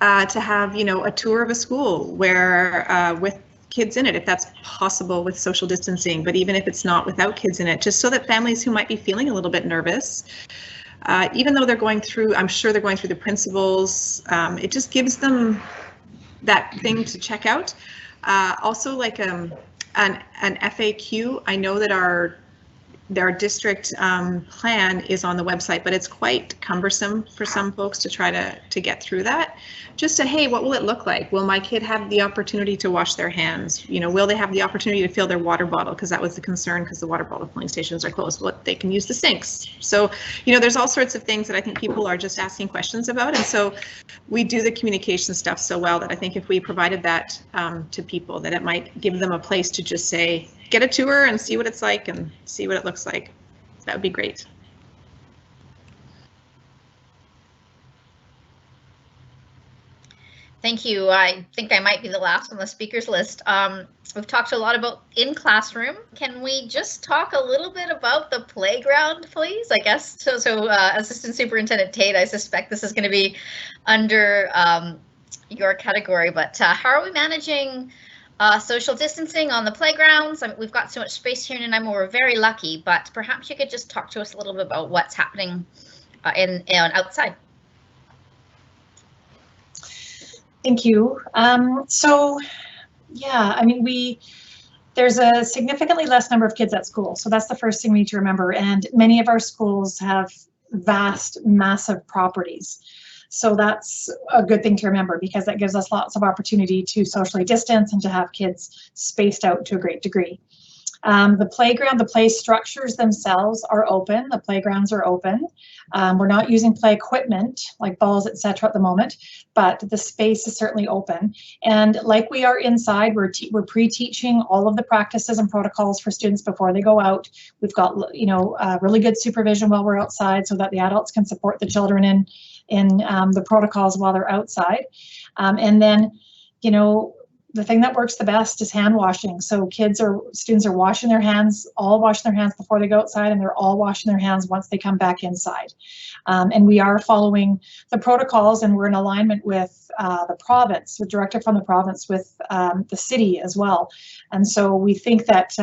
to have, you know, a tour of a school where with kids in it, if that's possible with social distancing, but even if it's not, without kids in it, just so that families who might be feeling a little bit nervous, even though they're going through, I'm sure they're going through the principles, it just gives them that thing to check out. Also, like an FAQ, I know that our district plan is on the website, but it's quite cumbersome for some folks to try to get through that. Just to, hey, what will it look like? Will my kid have the opportunity to wash their hands? You know, will they have the opportunity to fill their water bottle? Because that was the concern, because the water bottle filling stations are closed. Well, they can use the sinks. So, you know, there's all sorts of things that I think people are just asking questions about. And so we do the communication stuff so well that I think if we provided that to people, that it might give them a place to just say, get a tour and see what it's like and see what it looks like. That would be great. Thank you. I think I might be the last on the speakers list. We've talked a lot about in classroom. Can we just talk a little bit about the playground, please? I guess so. Assistant Superintendent Tate, I suspect this is going to be under your category, but how are we managing social distancing on the playgrounds? I mean, we've got so much space here in Nanaimo. We're very lucky, but perhaps you could just talk to us a little bit about what's happening outside. Thank you. So, yeah, I mean, there's a significantly less number of kids at school. So that's the first thing we need to remember. And many of our schools have vast, massive properties. So that's a good thing to remember, because that gives us lots of opportunity to socially distance and to have kids spaced out to a great degree. The playground, the play structures themselves are open. The playgrounds are open. We're not using play equipment like balls, etc. at the moment, but the space is certainly open. And like we are inside, we're pre-teaching all of the practices and protocols for students before they go out. We've got, you know, really good supervision while we're outside so that the adults can support the children in in the protocols while they're outside. And then, you know, the thing that works the best is hand washing. So students are washing their hands, all washing their hands before they go outside, and they're all washing their hands once they come back inside. And we are following the protocols, and we're in alignment with the province, with directive from the province, with the city as well. And so we think that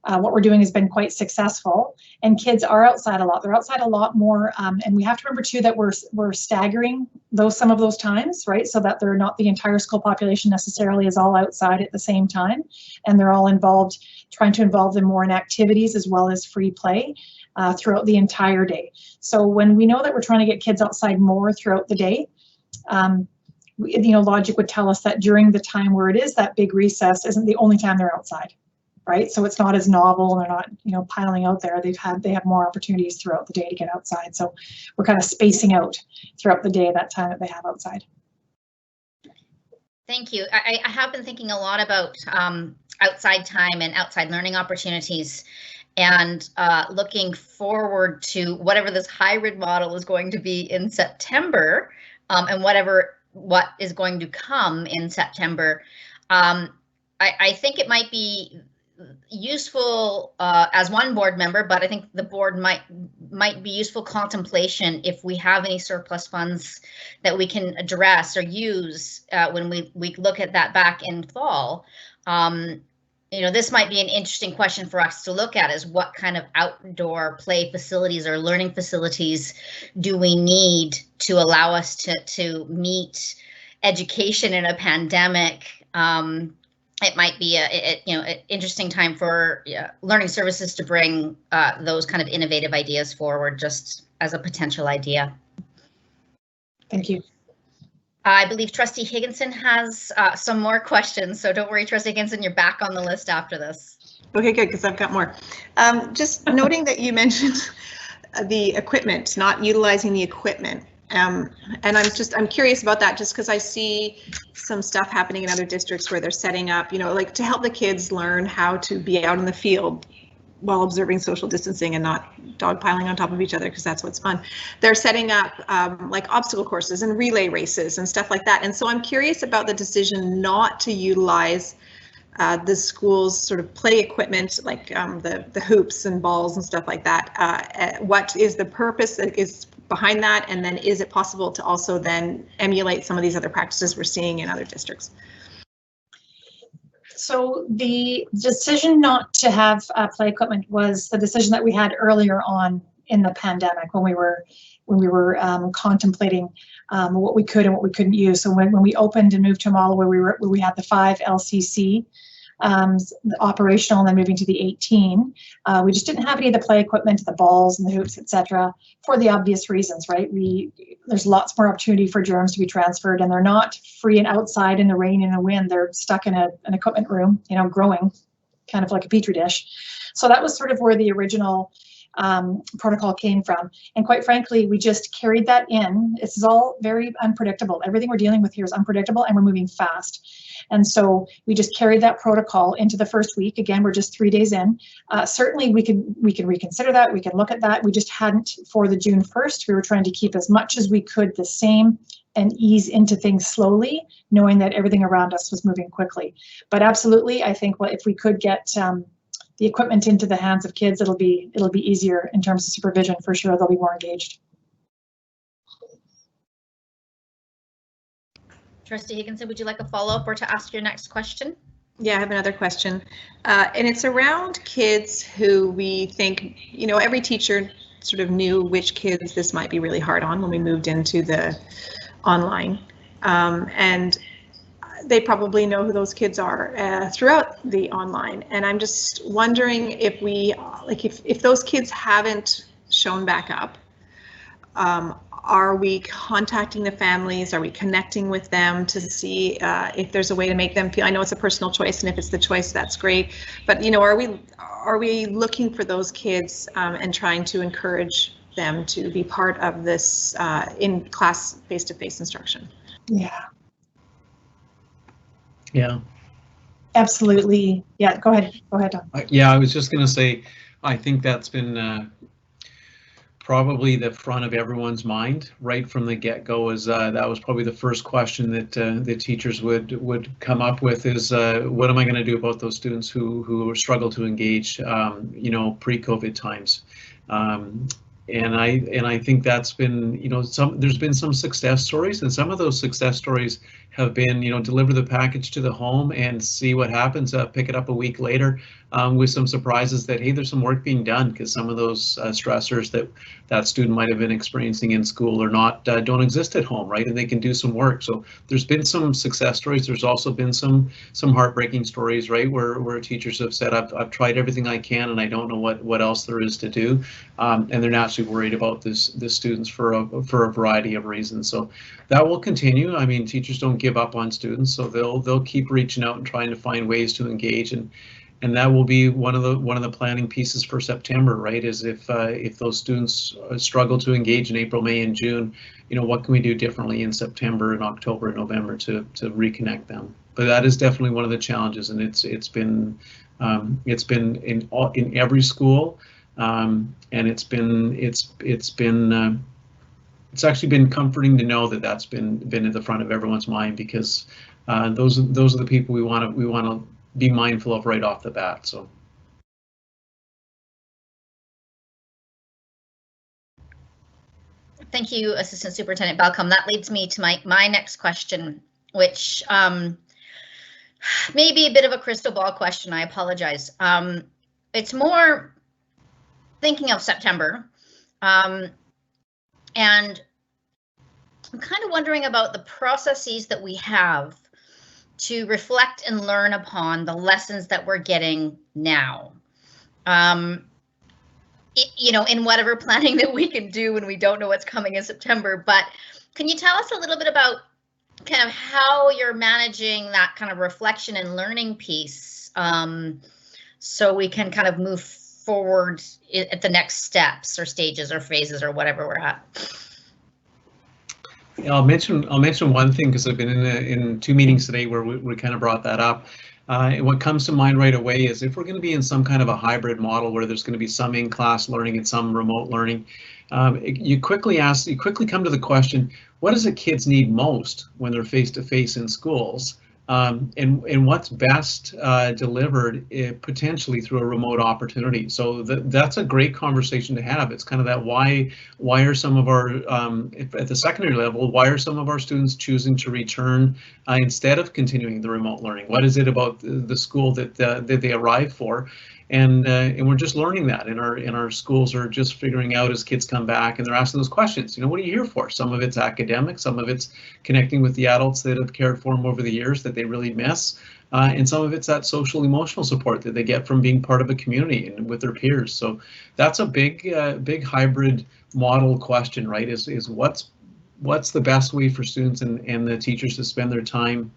what we're doing has been quite successful, and kids are outside a lot. They're outside a lot more, and we have to remember too that we're staggering some of those times, right? So that they're not the entire school population necessarily is all outside at the same time, and they're all involved, trying to involve them more in activities as well as free play throughout the entire day. So when we know that we're trying to get kids outside more throughout the day, you know, logic would tell us that during the time where it is that big recess isn't the only time they're outside. Right, so it's not as novel, and they're not, you know, piling out there. They have more opportunities throughout the day to get outside. So we're kind of spacing out throughout the day that time that they have outside. Thank you. I have been thinking a lot about outside time and outside learning opportunities, and looking forward to whatever this hybrid model is going to be in September, and what is going to come in September. I think it might be useful as one board member, but I think the board might be useful contemplation if we have any surplus funds that we can address or use when we look at that back in fall. You know, this might be an interesting question for us to look at, is what kind of outdoor play facilities or learning facilities do we need to allow us to meet education in a pandemic. It might be an interesting time for learning services to bring those kind of innovative ideas forward, just as a potential idea. Thank you. I believe Trustee Higginson has some more questions, so don't worry, Trustee Higginson, you're back on the list after this. Okay, good, because I've got more. Just noting that you mentioned the equipment, not utilizing the equipment. And I'm curious about that, just because I see some stuff happening in other districts where they're setting up, you know, like to help the kids learn how to be out in the field while observing social distancing and not dogpiling on top of each other, because that's what's fun. They're setting up like obstacle courses and relay races and stuff like that. And so I'm curious about the decision not to utilize the school's sort of play equipment, like the hoops and balls and stuff like that. What is the purpose that is behind that? And then is it possible to also then emulate some of these other practices we're seeing in other districts? So the decision not to have play equipment was the decision that we had earlier on in the pandemic, when we were contemplating what we could and what we couldn't use. So when we opened and moved to a model where we had the 5 LCC operational, and then moving to the 18, we just didn't have any of the play equipment, the balls and the hoops, etc., for the obvious reasons, right? There's lots more opportunity for germs to be transferred, and they're not free and outside in the rain and the wind. They're stuck in an equipment room, you know, growing kind of like a petri dish. So that was sort of where the original protocol came from. And quite frankly, we just carried that in. This is all very unpredictable. Everything we're dealing with here is unpredictable, and we're moving fast. And so we just carried that protocol into the first week. Again, we're just 3 days in. Certainly we can reconsider that. We can look at that. We just hadn't for the June 1st. We were trying to keep as much as we could the same and ease into things slowly, knowing that everything around us was moving quickly. But absolutely, I think if we could get the equipment into the hands of kids, it'll be easier in terms of supervision for sure. They'll be more engaged. Trustee Higginson, would you like a follow-up or to ask your next question? Yeah, I have another question, and it's around kids who we think, you know, every teacher sort of knew which kids this might be really hard on when we moved into the online, and they probably know who those kids are throughout the online. And I'm just wondering if if those kids haven't shown back up, are we contacting the families? Are we connecting with them to see if there's a way to make them feel? I know it's a personal choice, and if it's the choice, that's great. But you know, are we looking for those kids and trying to encourage them to be part of this in-class face-to-face instruction? Yeah. Yeah. Absolutely. Yeah. Go ahead. Go ahead, Don. Yeah, I was just going to say, I think that's been probably the front of everyone's mind right from the get-go. Is that was probably the first question that the teachers would come up with is what am I going to do about those students who struggle to engage, you know, pre-COVID times. And I think that's been, you know, there's been some success stories, and some of those success stories have been, you know, deliver the package to the home and see what happens, pick it up a week later with some surprises that, hey, there's some work being done, because some of those stressors that student might have been experiencing in school or not don't exist at home, right? And they can do some work. So there's been some success stories. There's also been some heartbreaking stories, right, where teachers have said, I've tried everything I can and I don't know what else there is to do, and they're naturally worried about the students for a variety of reasons. So that will continue. I mean, teachers don't give up on students, so they'll keep reaching out and trying to find ways to engage, and that will be one of the planning pieces for September, right? Is if those students struggle to engage in April, May, and June, you know, what can we do differently in September and October and November to reconnect them? But that is definitely one of the challenges, and it's been in every school, and it's actually been comforting to know that that's been at the front of everyone's mind, because those are the people we want to be mindful of right off the bat. So. Thank you, Assistant Superintendent Balcom. That leads me to my next question, which may be a bit of a crystal ball question. I apologize. It's more thinking of September, and I'm kind of wondering about the processes that we have to reflect and learn upon the lessons that we're getting now. You know, in whatever planning that we can do when we don't know what's coming in September. But can you tell us a little bit about kind of how you're managing that kind of reflection and learning piece, so we can kind of move forward at the next steps or stages or phases or whatever we're at? Yeah, I'll mention one thing, because I've been in two meetings today where we kind of brought that up. What comes to mind right away is if we're going to be in some kind of a hybrid model where there's going to be some in-class learning and some remote learning, you quickly come to the question, what does the kids need most when they're face-to-face in schools? And what's best delivered potentially through a remote opportunity. So that's a great conversation to have. It's kind of that why are some of our, at the secondary level, why are some of our students choosing to return instead of continuing the remote learning? What is it about the school that they arrive for? And we're just learning that in our schools are just figuring out as kids come back, and they're asking those questions. You know, what are you here for? Some of it's academic, some of it's connecting with the adults that have cared for them over the years that they really miss, and some of it's that social emotional support that they get from being part of a community and with their peers. So that's a big hybrid model question, right? Is what's the best way for students and the teachers to spend their time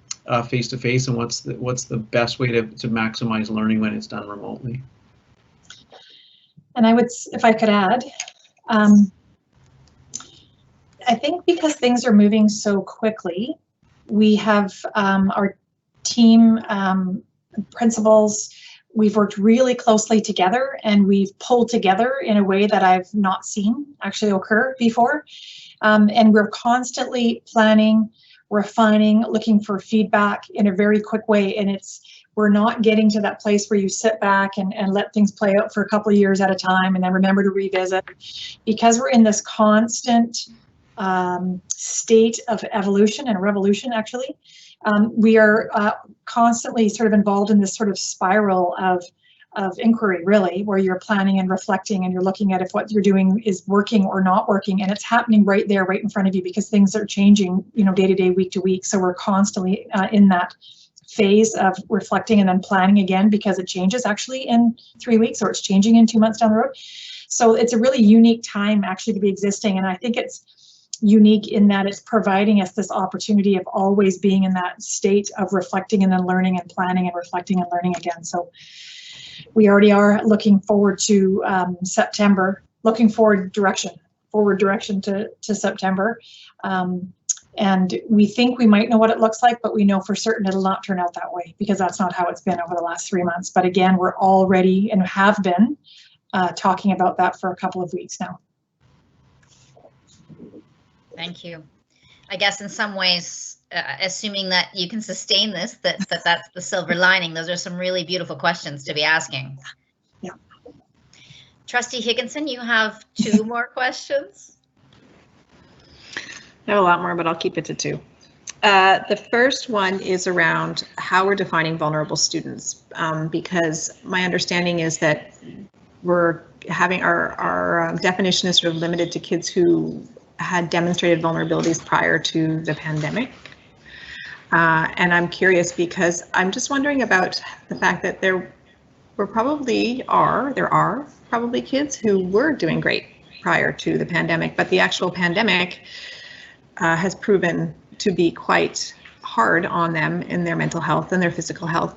face to face, and what's the best way to maximize learning when it's done remotely? And I would, if I could add, I think because things are moving so quickly, we have our team principals, we've worked really closely together, and we've pulled together in a way that I've not seen actually occur before. And we're constantly planning, refining, looking for feedback in a very quick way. And we're not getting to that place where you sit back and let things play out for a couple of years at a time and then remember to revisit. Because we're in this constant state of evolution and revolution, actually, we are constantly sort of involved in this sort of spiral of inquiry, really, where you're planning and reflecting and you're looking at if what you're doing is working or not working, and it's happening right there, right in front of you, because things are changing, you know, day to day, week to week. So we're constantly in that phase of reflecting and then planning again, because it changes actually in 3 weeks, or it's changing in 2 months down the road. So it's a really unique time actually to be existing, and I think it's unique in that it's providing us this opportunity of always being in that state of reflecting and then learning and planning and reflecting and learning again. So we already are looking forward to September, looking forward direction to September. And we think we might know what it looks like, but we know for certain it'll not turn out that way, because that's not how it's been over the last 3 months. But again, we're already and have been talking about that for a couple of weeks now. Thank you. I guess in some ways, assuming that you can sustain this, that's the silver lining. Those are some really beautiful questions to be asking. Yeah. Trustee Higginson, you have 2 more questions. I have a lot more, but I'll keep it to 2. The first one is around how we're defining vulnerable students, because my understanding is that we're having our definition is sort of limited to kids who had demonstrated vulnerabilities prior to the pandemic. And I'm curious because I'm just wondering about the fact that there are probably kids who were doing great prior to the pandemic, but the actual pandemic has proven to be quite hard on them in their mental health and their physical health.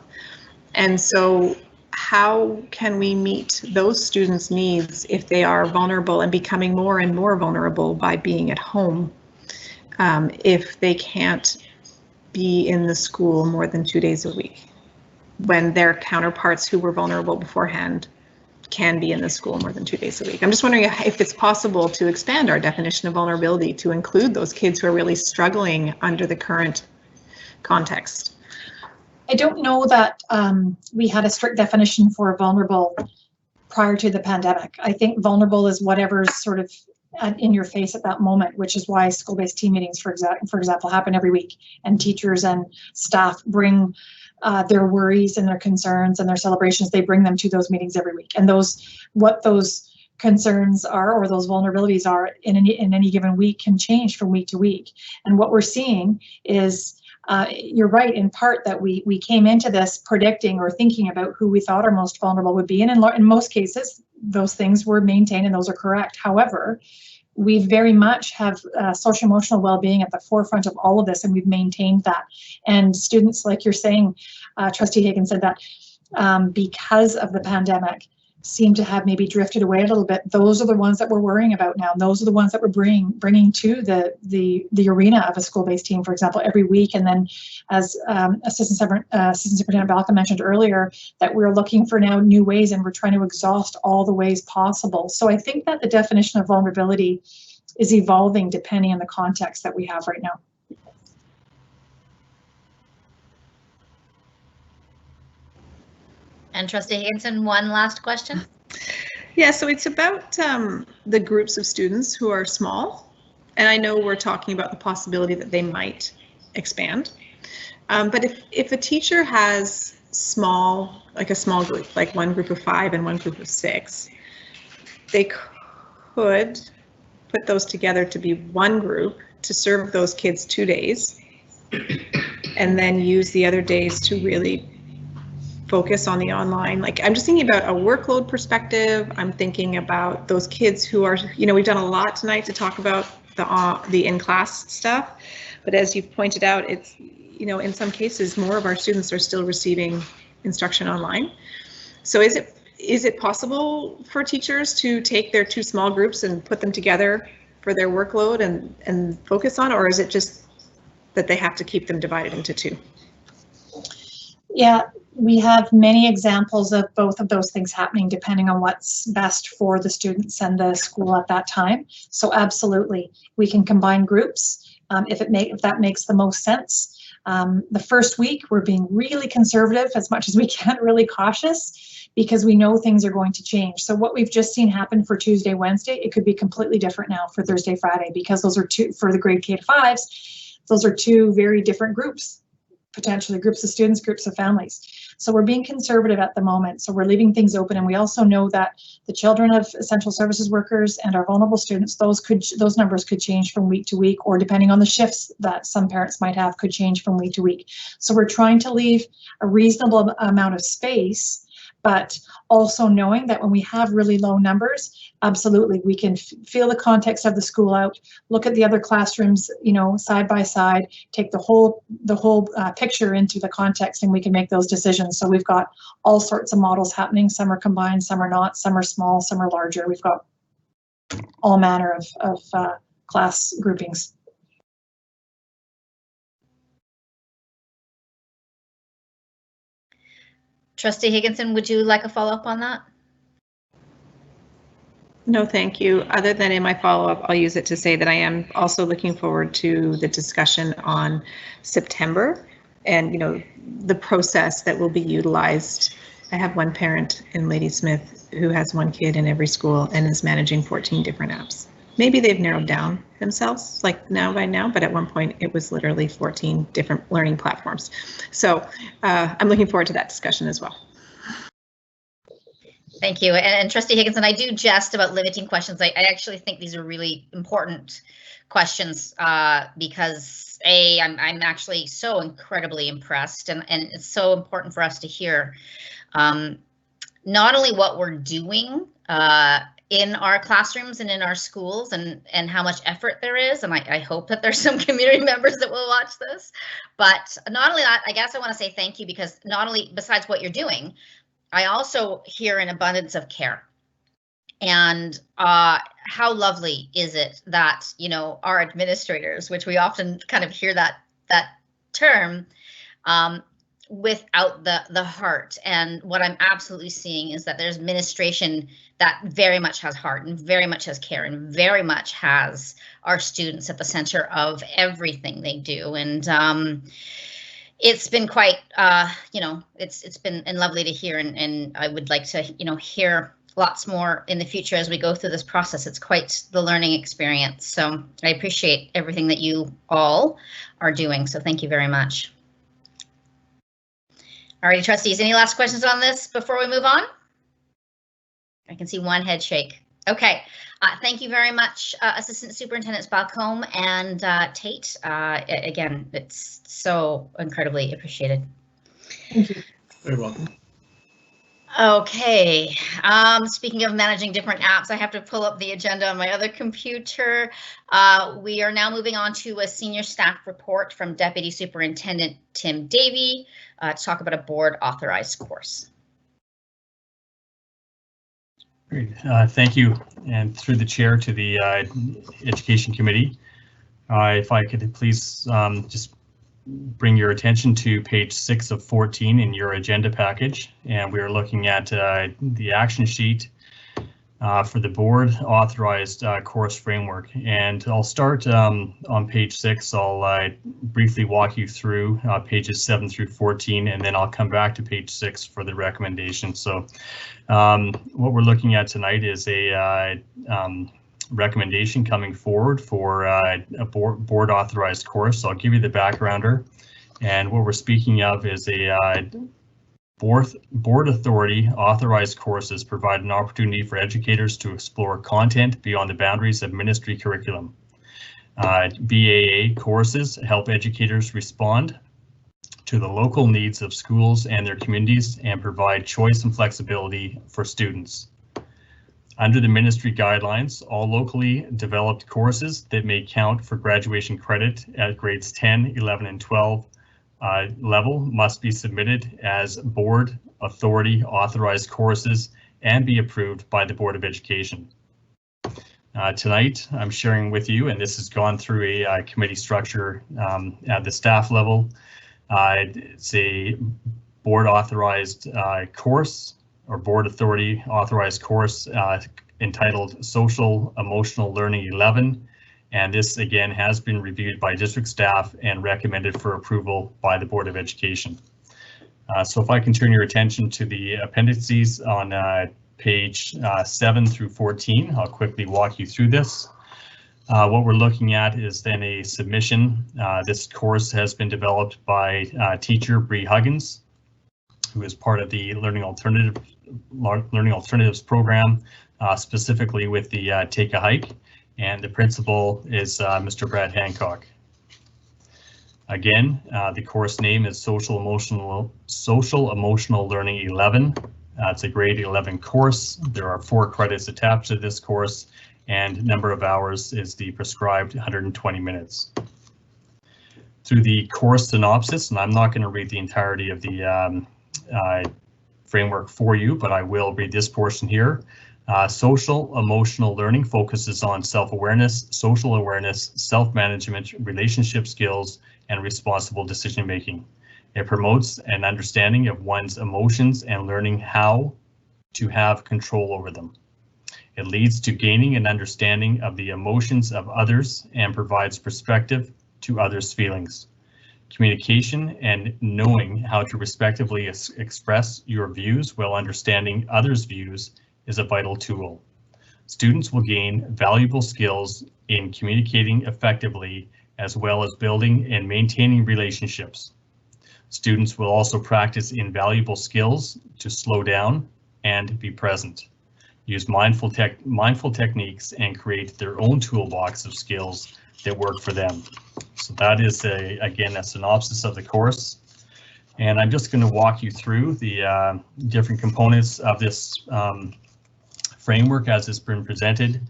And so how can we meet those students' needs if they are vulnerable and becoming more and more vulnerable by being at home, if they can't be in the school more than 2 days a week, when their counterparts who were vulnerable beforehand can be in the school more than 2 days a week? I'm just wondering if it's possible to expand our definition of vulnerability to include those kids who are really struggling under the current context. I don't know that we had a strict definition for vulnerable prior to the pandemic. I think vulnerable is whatever's sort of in your face at that moment, which is why school-based team meetings, for example, happen every week, and teachers and staff bring their worries and their concerns and their celebrations. They bring them to those meetings every week, and what those concerns are or those vulnerabilities are in any given week can change from week to week. And what we're seeing is, you're right in part that we came into this predicting or thinking about who we thought our most vulnerable would be, and in most cases those things were maintained and those are correct. However, we very much have social emotional well-being at the forefront of all of this, and we've maintained that. And students, like you're saying, Trustee Higgins said that because of the pandemic, seem to have maybe drifted away a little bit. Those are the ones that we're worrying about now. Those are the ones that we're bringing to the arena of a school-based team, for example, every week. And then, as Assistant Superintendent Balcom mentioned earlier, that we're looking for now new ways, and we're trying to exhaust all the ways possible. So I think that the definition of vulnerability is evolving depending on the context that we have right now. And Trustee Higginson, one last question. Yeah, so it's about the groups of students who are small, and I know we're talking about the possibility that they might expand. But if a teacher has a small group, like one group of 5 and one group of 6, they could put those together to be one group to serve those kids 2 days, and then use the other days to really focus on the online. Like, I'm just thinking about a workload perspective. I'm thinking about those kids who are, we've done a lot tonight to talk about the in-class stuff, but as you've pointed out, it's, in some cases, more of our students are still receiving instruction online. So is it possible for teachers to take their 2 small groups and put them together for their workload and focus on, or is it just that they have to keep them divided into 2? Yeah, we have many examples of both of those things happening depending on what's best for the students and the school at that time. So absolutely, we can combine groups if that makes the most sense. The first week, we're being really conservative as much as we can, really cautious, because we know things are going to change. So what we've just seen happen for Tuesday, Wednesday, it could be completely different now for Thursday, Friday, because those are for the grade K to 5s, those are 2 very different groups, potentially groups of students, groups of families. So we're being conservative at the moment. So we're leaving things open, and we also know that the children of essential services workers and our vulnerable students, those numbers could change from week to week, or depending on the shifts that some parents might have, could change from week to week. So we're trying to leave a reasonable amount of space, but also knowing that when we have really low numbers, absolutely, we can feel the context of the school out, look at the other classrooms, side by side, take the whole picture into the context, and we can make those decisions. So we've got all sorts of models happening. Some are combined, some are not, some are small, some are larger. We've got all manner of class groupings. Trustee Higginson, would you like a follow-up on that? No, thank you. Other than in my follow-up, I'll use it to say that I am also looking forward to the discussion on September and, you know, the process that will be utilized. I have one parent in Ladysmith who has one kid in every school and is managing 14 different apps. Maybe they've narrowed down themselves like now by now, but at one point it was literally 14 different learning platforms. So I'm looking forward to that discussion as well. Thank you. And Trustee Higginson, I do jest about limiting questions. I actually think these are really important questions because I'm actually so incredibly impressed, and it's so important for us to hear not only what we're doing in our classrooms and in our schools and how much effort there is. And I hope that there's some community members that will watch this, but not only that, I guess I want to say thank you, because not only besides what you're doing, I also hear an abundance of care. And how lovely is it that, you know, our administrators, which we often kind of hear that term, without the heart. And what I'm absolutely seeing is that there's administration that very much has heart and very much has care and very much has our students at the center of everything they do. And it's been quite, you know, it's been lovely to hear, and I would like to, you know, hear lots more in the future as we go through this process. It's quite the learning experience. So I appreciate everything that you all are doing. So thank you very much. All right, trustees, any last questions on this before we move on? I can see one head shake. Okay, thank you very much, Assistant Superintendents Balcombe and Tate. Again, it's so incredibly appreciated. Thank you. Very welcome. Okay, speaking of managing different apps, I have to pull up the agenda on my other computer. We are now moving on to a senior staff report from Deputy Superintendent Tim Davey to talk about a board authorized course. Great, thank you, and through the chair to the Education Committee. If I could please just bring your attention to page 6 of 14 in your agenda package, and we are looking at the action sheet for the board authorized course framework. And I'll start on page 6. I'll briefly walk you through pages 7 through 14, and then I'll come back to page 6 for the recommendation. So what we're looking at tonight is a recommendation coming forward for a board authorized course. So I'll give you the backgrounder, and what we're speaking of is a board authority authorized courses provide an opportunity for educators to explore content beyond the boundaries of ministry curriculum. BAA courses help educators respond to the local needs of schools and their communities and provide choice and flexibility for students. Under the ministry guidelines, all locally developed courses that may count for graduation credit at grades 10, 11, and 12 level must be submitted as board authority authorized courses and be approved by the Board of Education. Tonight, I'm sharing with you, and this has gone through a committee structure at the staff level. It's a board authorized course, or board authority authorized course entitled Social Emotional Learning 11. And this again has been reviewed by district staff and recommended for approval by the Board of Education. So if I can turn your attention to the appendices on page 7 through 14, I'll quickly walk you through this. What we're looking at is then a submission. This course has been developed by teacher Bree Huggins, who is part of the Learning Alternatives program, specifically with the Take a Hike, and the principal is Mr. Brad Hancock. Again, the course name is Social Emotional Learning 11. It's a grade 11 course. There are 4 credits attached to this course, and number of hours is the prescribed 120 minutes. Through the course synopsis, and I'm not going to read the entirety of the framework for you, but I will read this portion here. Social emotional learning focuses on self-awareness, social awareness, self-management, relationship skills, and responsible decision-making. It promotes an understanding of one's emotions and learning how to have control over them. It leads to gaining an understanding of the emotions of others and provides perspective to others' feelings. Communication and knowing how to respectively express your views while understanding others' views is a vital tool. Students will gain valuable skills in communicating effectively as well as building and maintaining relationships. Students will also practice invaluable skills to slow down and be present, use mindful techniques, and create their own toolbox of skills that work for them. So that is, again, a synopsis of the course. And I'm just going to walk you through the different components of this framework as it's been presented.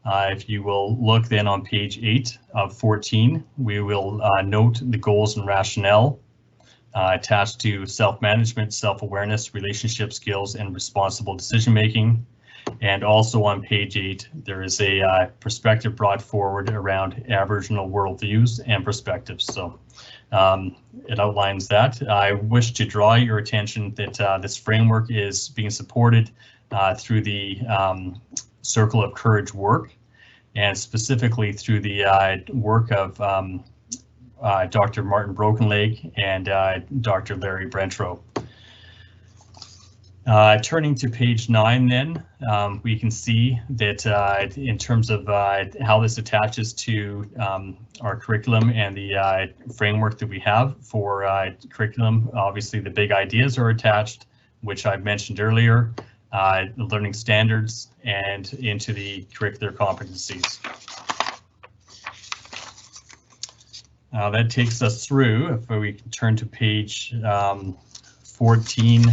If you will look then on page 8 of 14, we will note the goals and rationale attached to self-management, self-awareness, relationship skills, and responsible decision-making. And also on page 8, there is a perspective brought forward around Aboriginal worldviews and perspectives. So it outlines that. I wish to draw your attention that this framework is being supported through the Circle of Courage work, and specifically through the work of Dr. Martin Brokenleg and Dr. Larry Brentro. Turning to page 9 then, we can see that in terms of how this attaches to our curriculum and the framework that we have for curriculum, obviously the big ideas are attached, which I've mentioned earlier, the learning standards, and into the curricular competencies. That takes us through, if we can turn to page 14,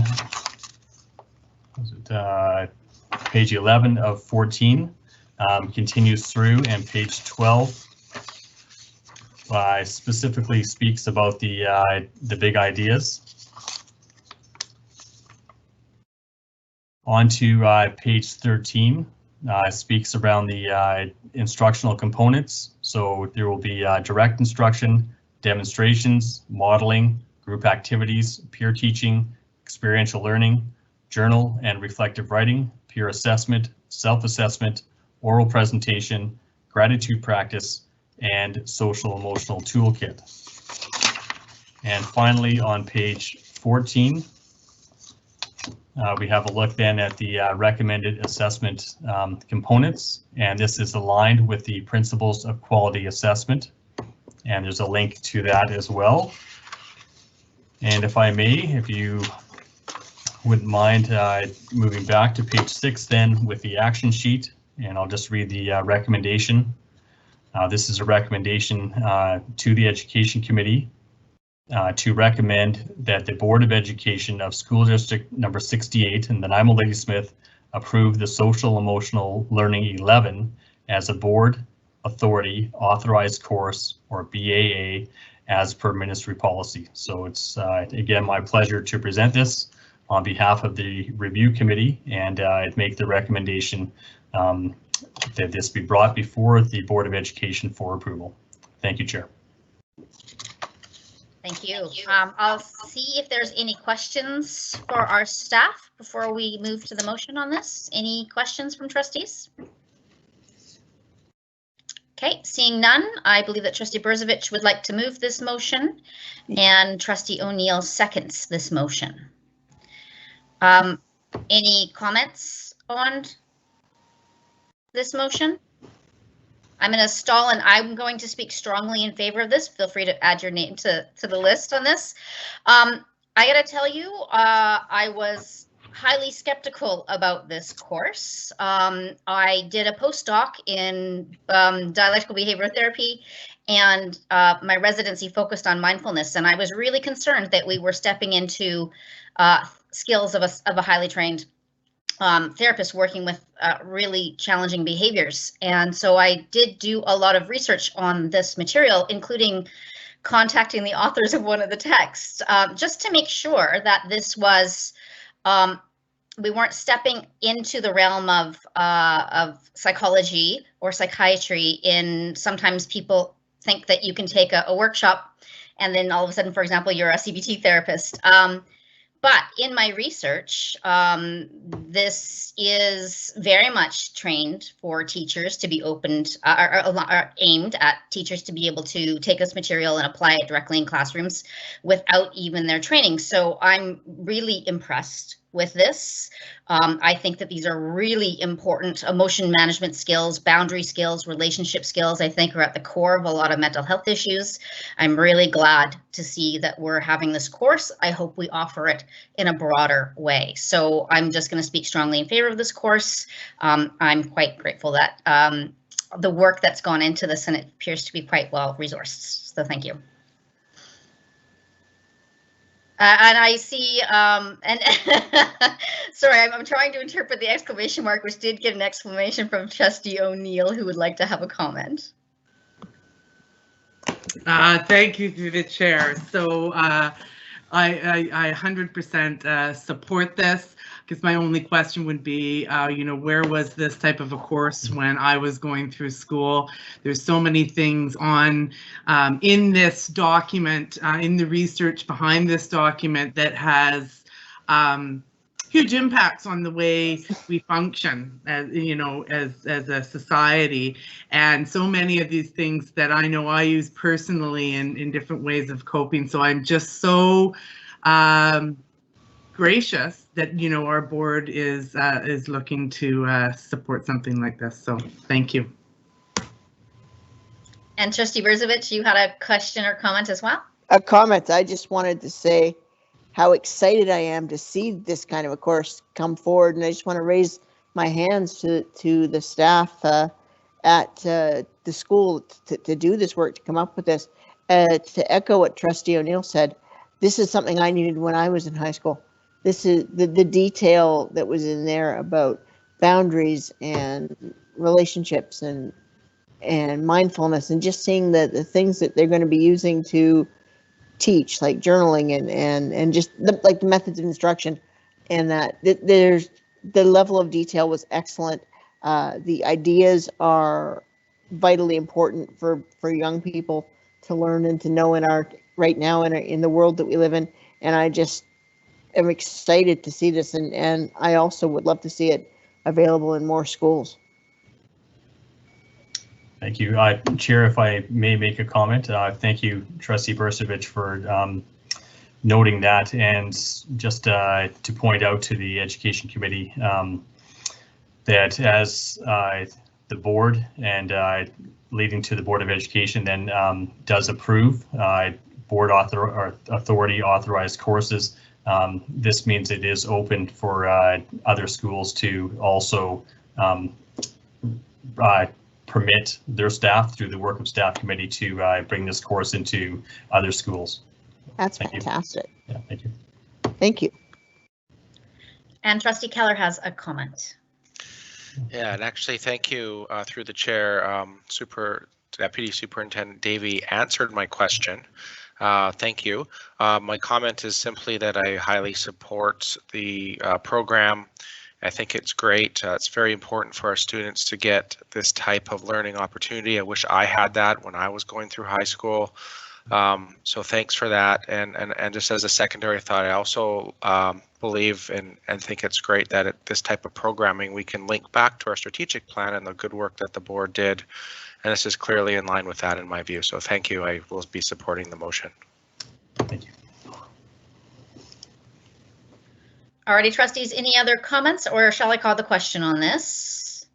page 11 of 14, continues through, and page 12 specifically speaks about the big ideas. On to page 13, speaks around the instructional components. So there will be direct instruction, demonstrations, modeling, group activities, peer teaching, experiential learning, journal and reflective writing, peer assessment, self-assessment, oral presentation, gratitude practice, and social emotional toolkit. And finally, on page 14, we have a look then at the recommended assessment components, and this is aligned with the principles of quality assessment, and there's a link to that as well. And if I may, if you wouldn't mind moving back to page 6 then with the action sheet, and I'll just read the recommendation. This is a recommendation to the Education Committee to recommend that the Board of Education of School District number 68 in Nanaimo Ladysmith approve the Social Emotional Learning 11 as a board authority authorized course, or BAA, as per ministry policy. So it's again my pleasure to present this on behalf of the review committee and make the recommendation that this be brought before the Board of Education for approval. Thank you, Chair. Thank you. I'll see if there's any questions for our staff before we move to the motion on this. Any questions from trustees? Okay, seeing none, I believe that Trustee Berzovich would like to move this motion, and Trustee O'Neill seconds this motion. Any comments on this motion? I'm going to stall, and I'm going to speak strongly in favor of this. Feel free to add your name to the list on this. I got to tell you, I was highly skeptical about this course. I did a postdoc in dialectical behavioral therapy, and my residency focused on mindfulness, and I was really concerned that we were stepping into skills of a highly trained therapist working with really challenging behaviors. And so I did do a lot of research on this material, including contacting the authors of one of the texts, just to make sure that this was, we weren't stepping into the realm of psychology or psychiatry. Sometimes people think that you can take a workshop and then all of a sudden, for example, you're a CBT therapist. But in my research, this is very much trained for teachers to be opened, or aimed at teachers to be able to take this material and apply it directly in classrooms without even their training. So I'm really impressed with this. I think that these are really important emotion management skills, boundary skills, relationship skills, I think are at the core of a lot of mental health issues. I'm really glad to see that we're having this course. I hope we offer it in a broader way. So I'm just going to speak strongly in favor of this course. I'm quite grateful that the work that's gone into this, and it appears to be quite well resourced. So thank you. And I see, and sorry, I'm trying to interpret the exclamation mark, which did get an exclamation from Trustee O'Neill, who would like to have a comment. Thank you through the chair. So I 100% support this. I guess my only question would be, you know, where was this type of a course when I was going through school? There's so many things on in this document, in the research behind this document that has huge impacts on the way we function as, you know, as a society. And so many of these things that I know I use personally in different ways of coping. So I'm just so gracious that, you know, our board is looking to support something like this. So thank you. And Trustee Berzovich, you had a question or comment as well? A comment. I just wanted to say how excited I am to see this kind of a course come forward, and I just want to raise my hands to the staff at the school to do this work, to come up with this. To echo what Trustee O'Neill said, this is something I needed when I was in high school. This is the detail that was in there about boundaries and relationships and mindfulness, and just seeing the things that they're going to be using to teach, like journaling and just like the methods of instruction, and that there's the level of detail was excellent. The ideas are vitally important for young people to learn and to know in our right now in the world that we live in. And I just am excited to see this, and I also would love to see it available in more schools. Thank you. Chair, if I may make a comment, thank you, Trustee Berzovich, for noting that, and just to point out to the Education Committee that as the board and leading to the Board of Education then does approve board authority authorized courses, this means it is open for other schools to also permit their staff through the work of staff committee to bring this course into other schools. That's fantastic. Yeah, thank you. Thank you. And Trustee Keller has a comment. Yeah, and actually, thank you through the chair. Deputy Superintendent Davey answered my question. Thank you. My comment is simply that I highly support the program. I think it's great. It's very important for our students to get this type of learning opportunity. I wish I had that when I was going through high school. So thanks for that. And just as a secondary thought, I also believe and think it's great that this type of programming we can link back to our strategic plan and the good work that the board did. And this is clearly in line with that in my view. So thank you. I will be supporting the motion. Thank you. Alrighty, trustees, any other comments, or shall I call the question on this?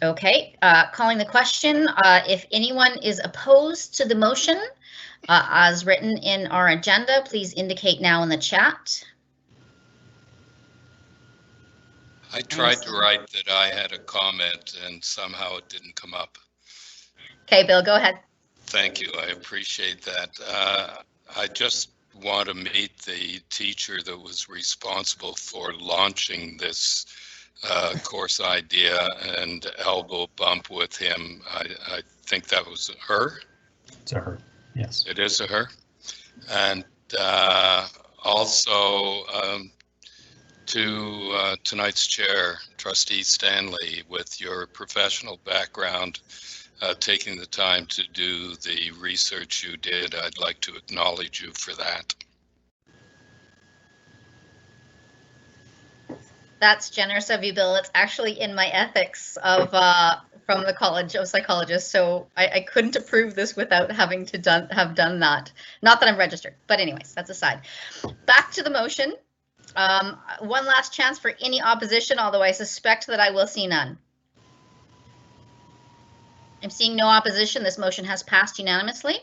Okay, calling the question. If anyone is opposed to the motion as written in our agenda, please indicate now in the chat. I tried to write that I had a comment and somehow it didn't come up. Okay, Bill, go ahead. Thank you. I appreciate that. I just want to meet the teacher that was responsible for launching this course idea and elbow bump with him. I think that was her. It's a her, yes. It is a her. And also to tonight's chair, Trustee Stanley, with your professional background, taking the time to do the research you did. I'd like to acknowledge you for that. That's generous of you, Bill. It's actually in my ethics of from the College of Psychologists, so I couldn't approve this without having to have done that. Not that I'm registered, but anyways, that's aside. Back to the motion. One last chance for any opposition, although I suspect that I will see none. I'm seeing no opposition. This motion has passed unanimously.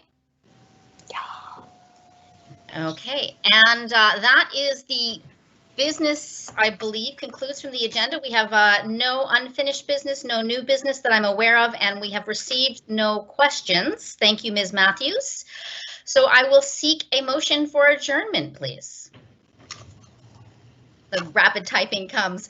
Yeah. Okay, and that is the business, I believe, concludes from the agenda. We have no unfinished business, no new business that I'm aware of, and we have received no questions. Thank you, Ms. Matthews. So I will seek a motion for adjournment, please. The rapid typing comes.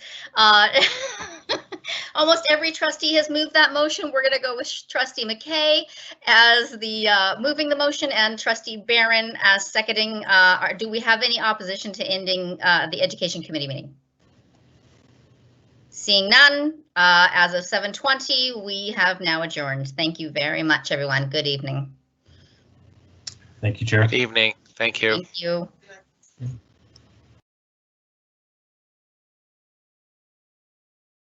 Almost every trustee has moved that motion. We're going to go with Trustee McKay as the moving the motion and Trustee Barron as seconding. Do we have any opposition to ending the Education Committee meeting? Seeing none, as of 7:20, we have now adjourned. Thank you very much, everyone. Good evening. Thank you, Chair. Good evening. Thank you. Thank you.